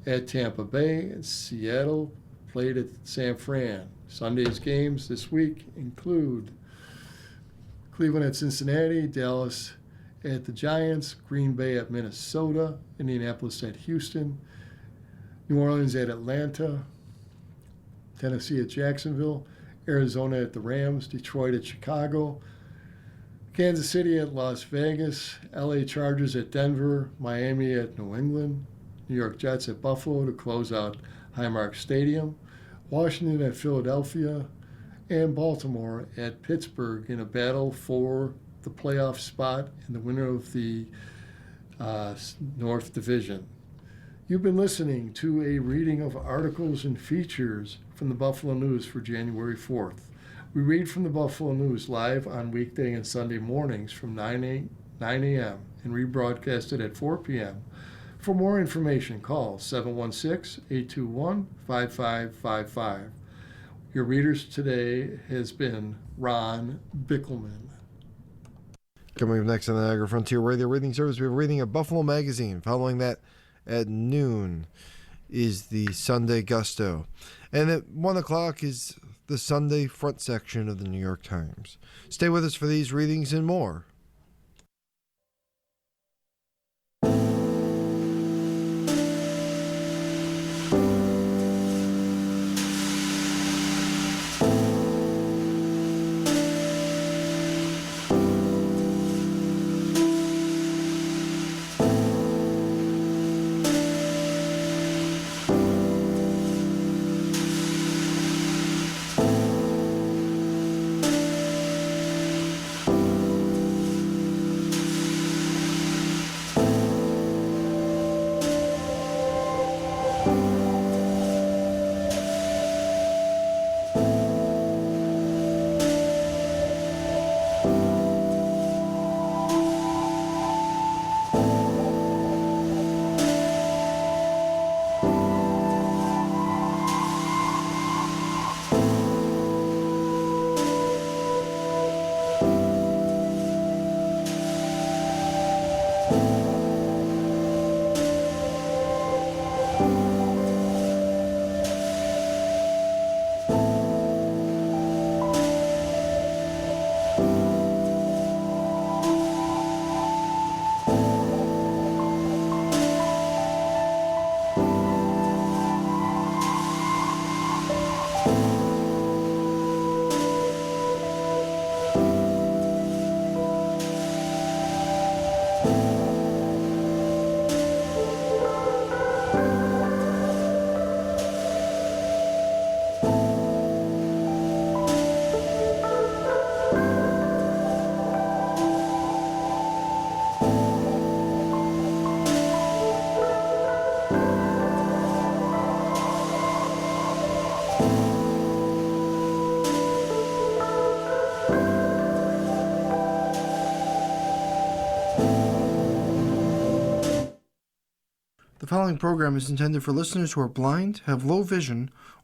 at Tampa Bay, and Seattle played at San Fran. Sunday's games this week include Cleveland at Cincinnati, Dallas at the Giants, Green Bay at Minnesota, Indianapolis at Houston, New Orleans at Atlanta, Tennessee at Jacksonville, Arizona at the Rams, Detroit at Chicago, Kansas City at Las Vegas, LA Chargers at Denver, Miami at New England, New York Jets at Buffalo to close out Highmark Stadium, Washington at Philadelphia, and Baltimore at Pittsburgh in a battle for the playoff spot and the winner of the North Division. You've been listening to a reading of articles and features from the Buffalo News for January 4th. We read from the Buffalo News live on weekday and Sunday mornings from 9 a.m. and rebroadcast it at 4 p.m. For more information, call 716-821-5555. Your readers today has been Ron Bickelman. Coming up next on the Niagara Frontier Radio Reading Service, we have a reading of Buffalo Magazine. Following that, at noon, is the Sunday Gusto. And at 1 o'clock is the Sunday front section of the New York Times. Stay with us for these readings and more. The following program is intended for listeners who are blind, have low vision, or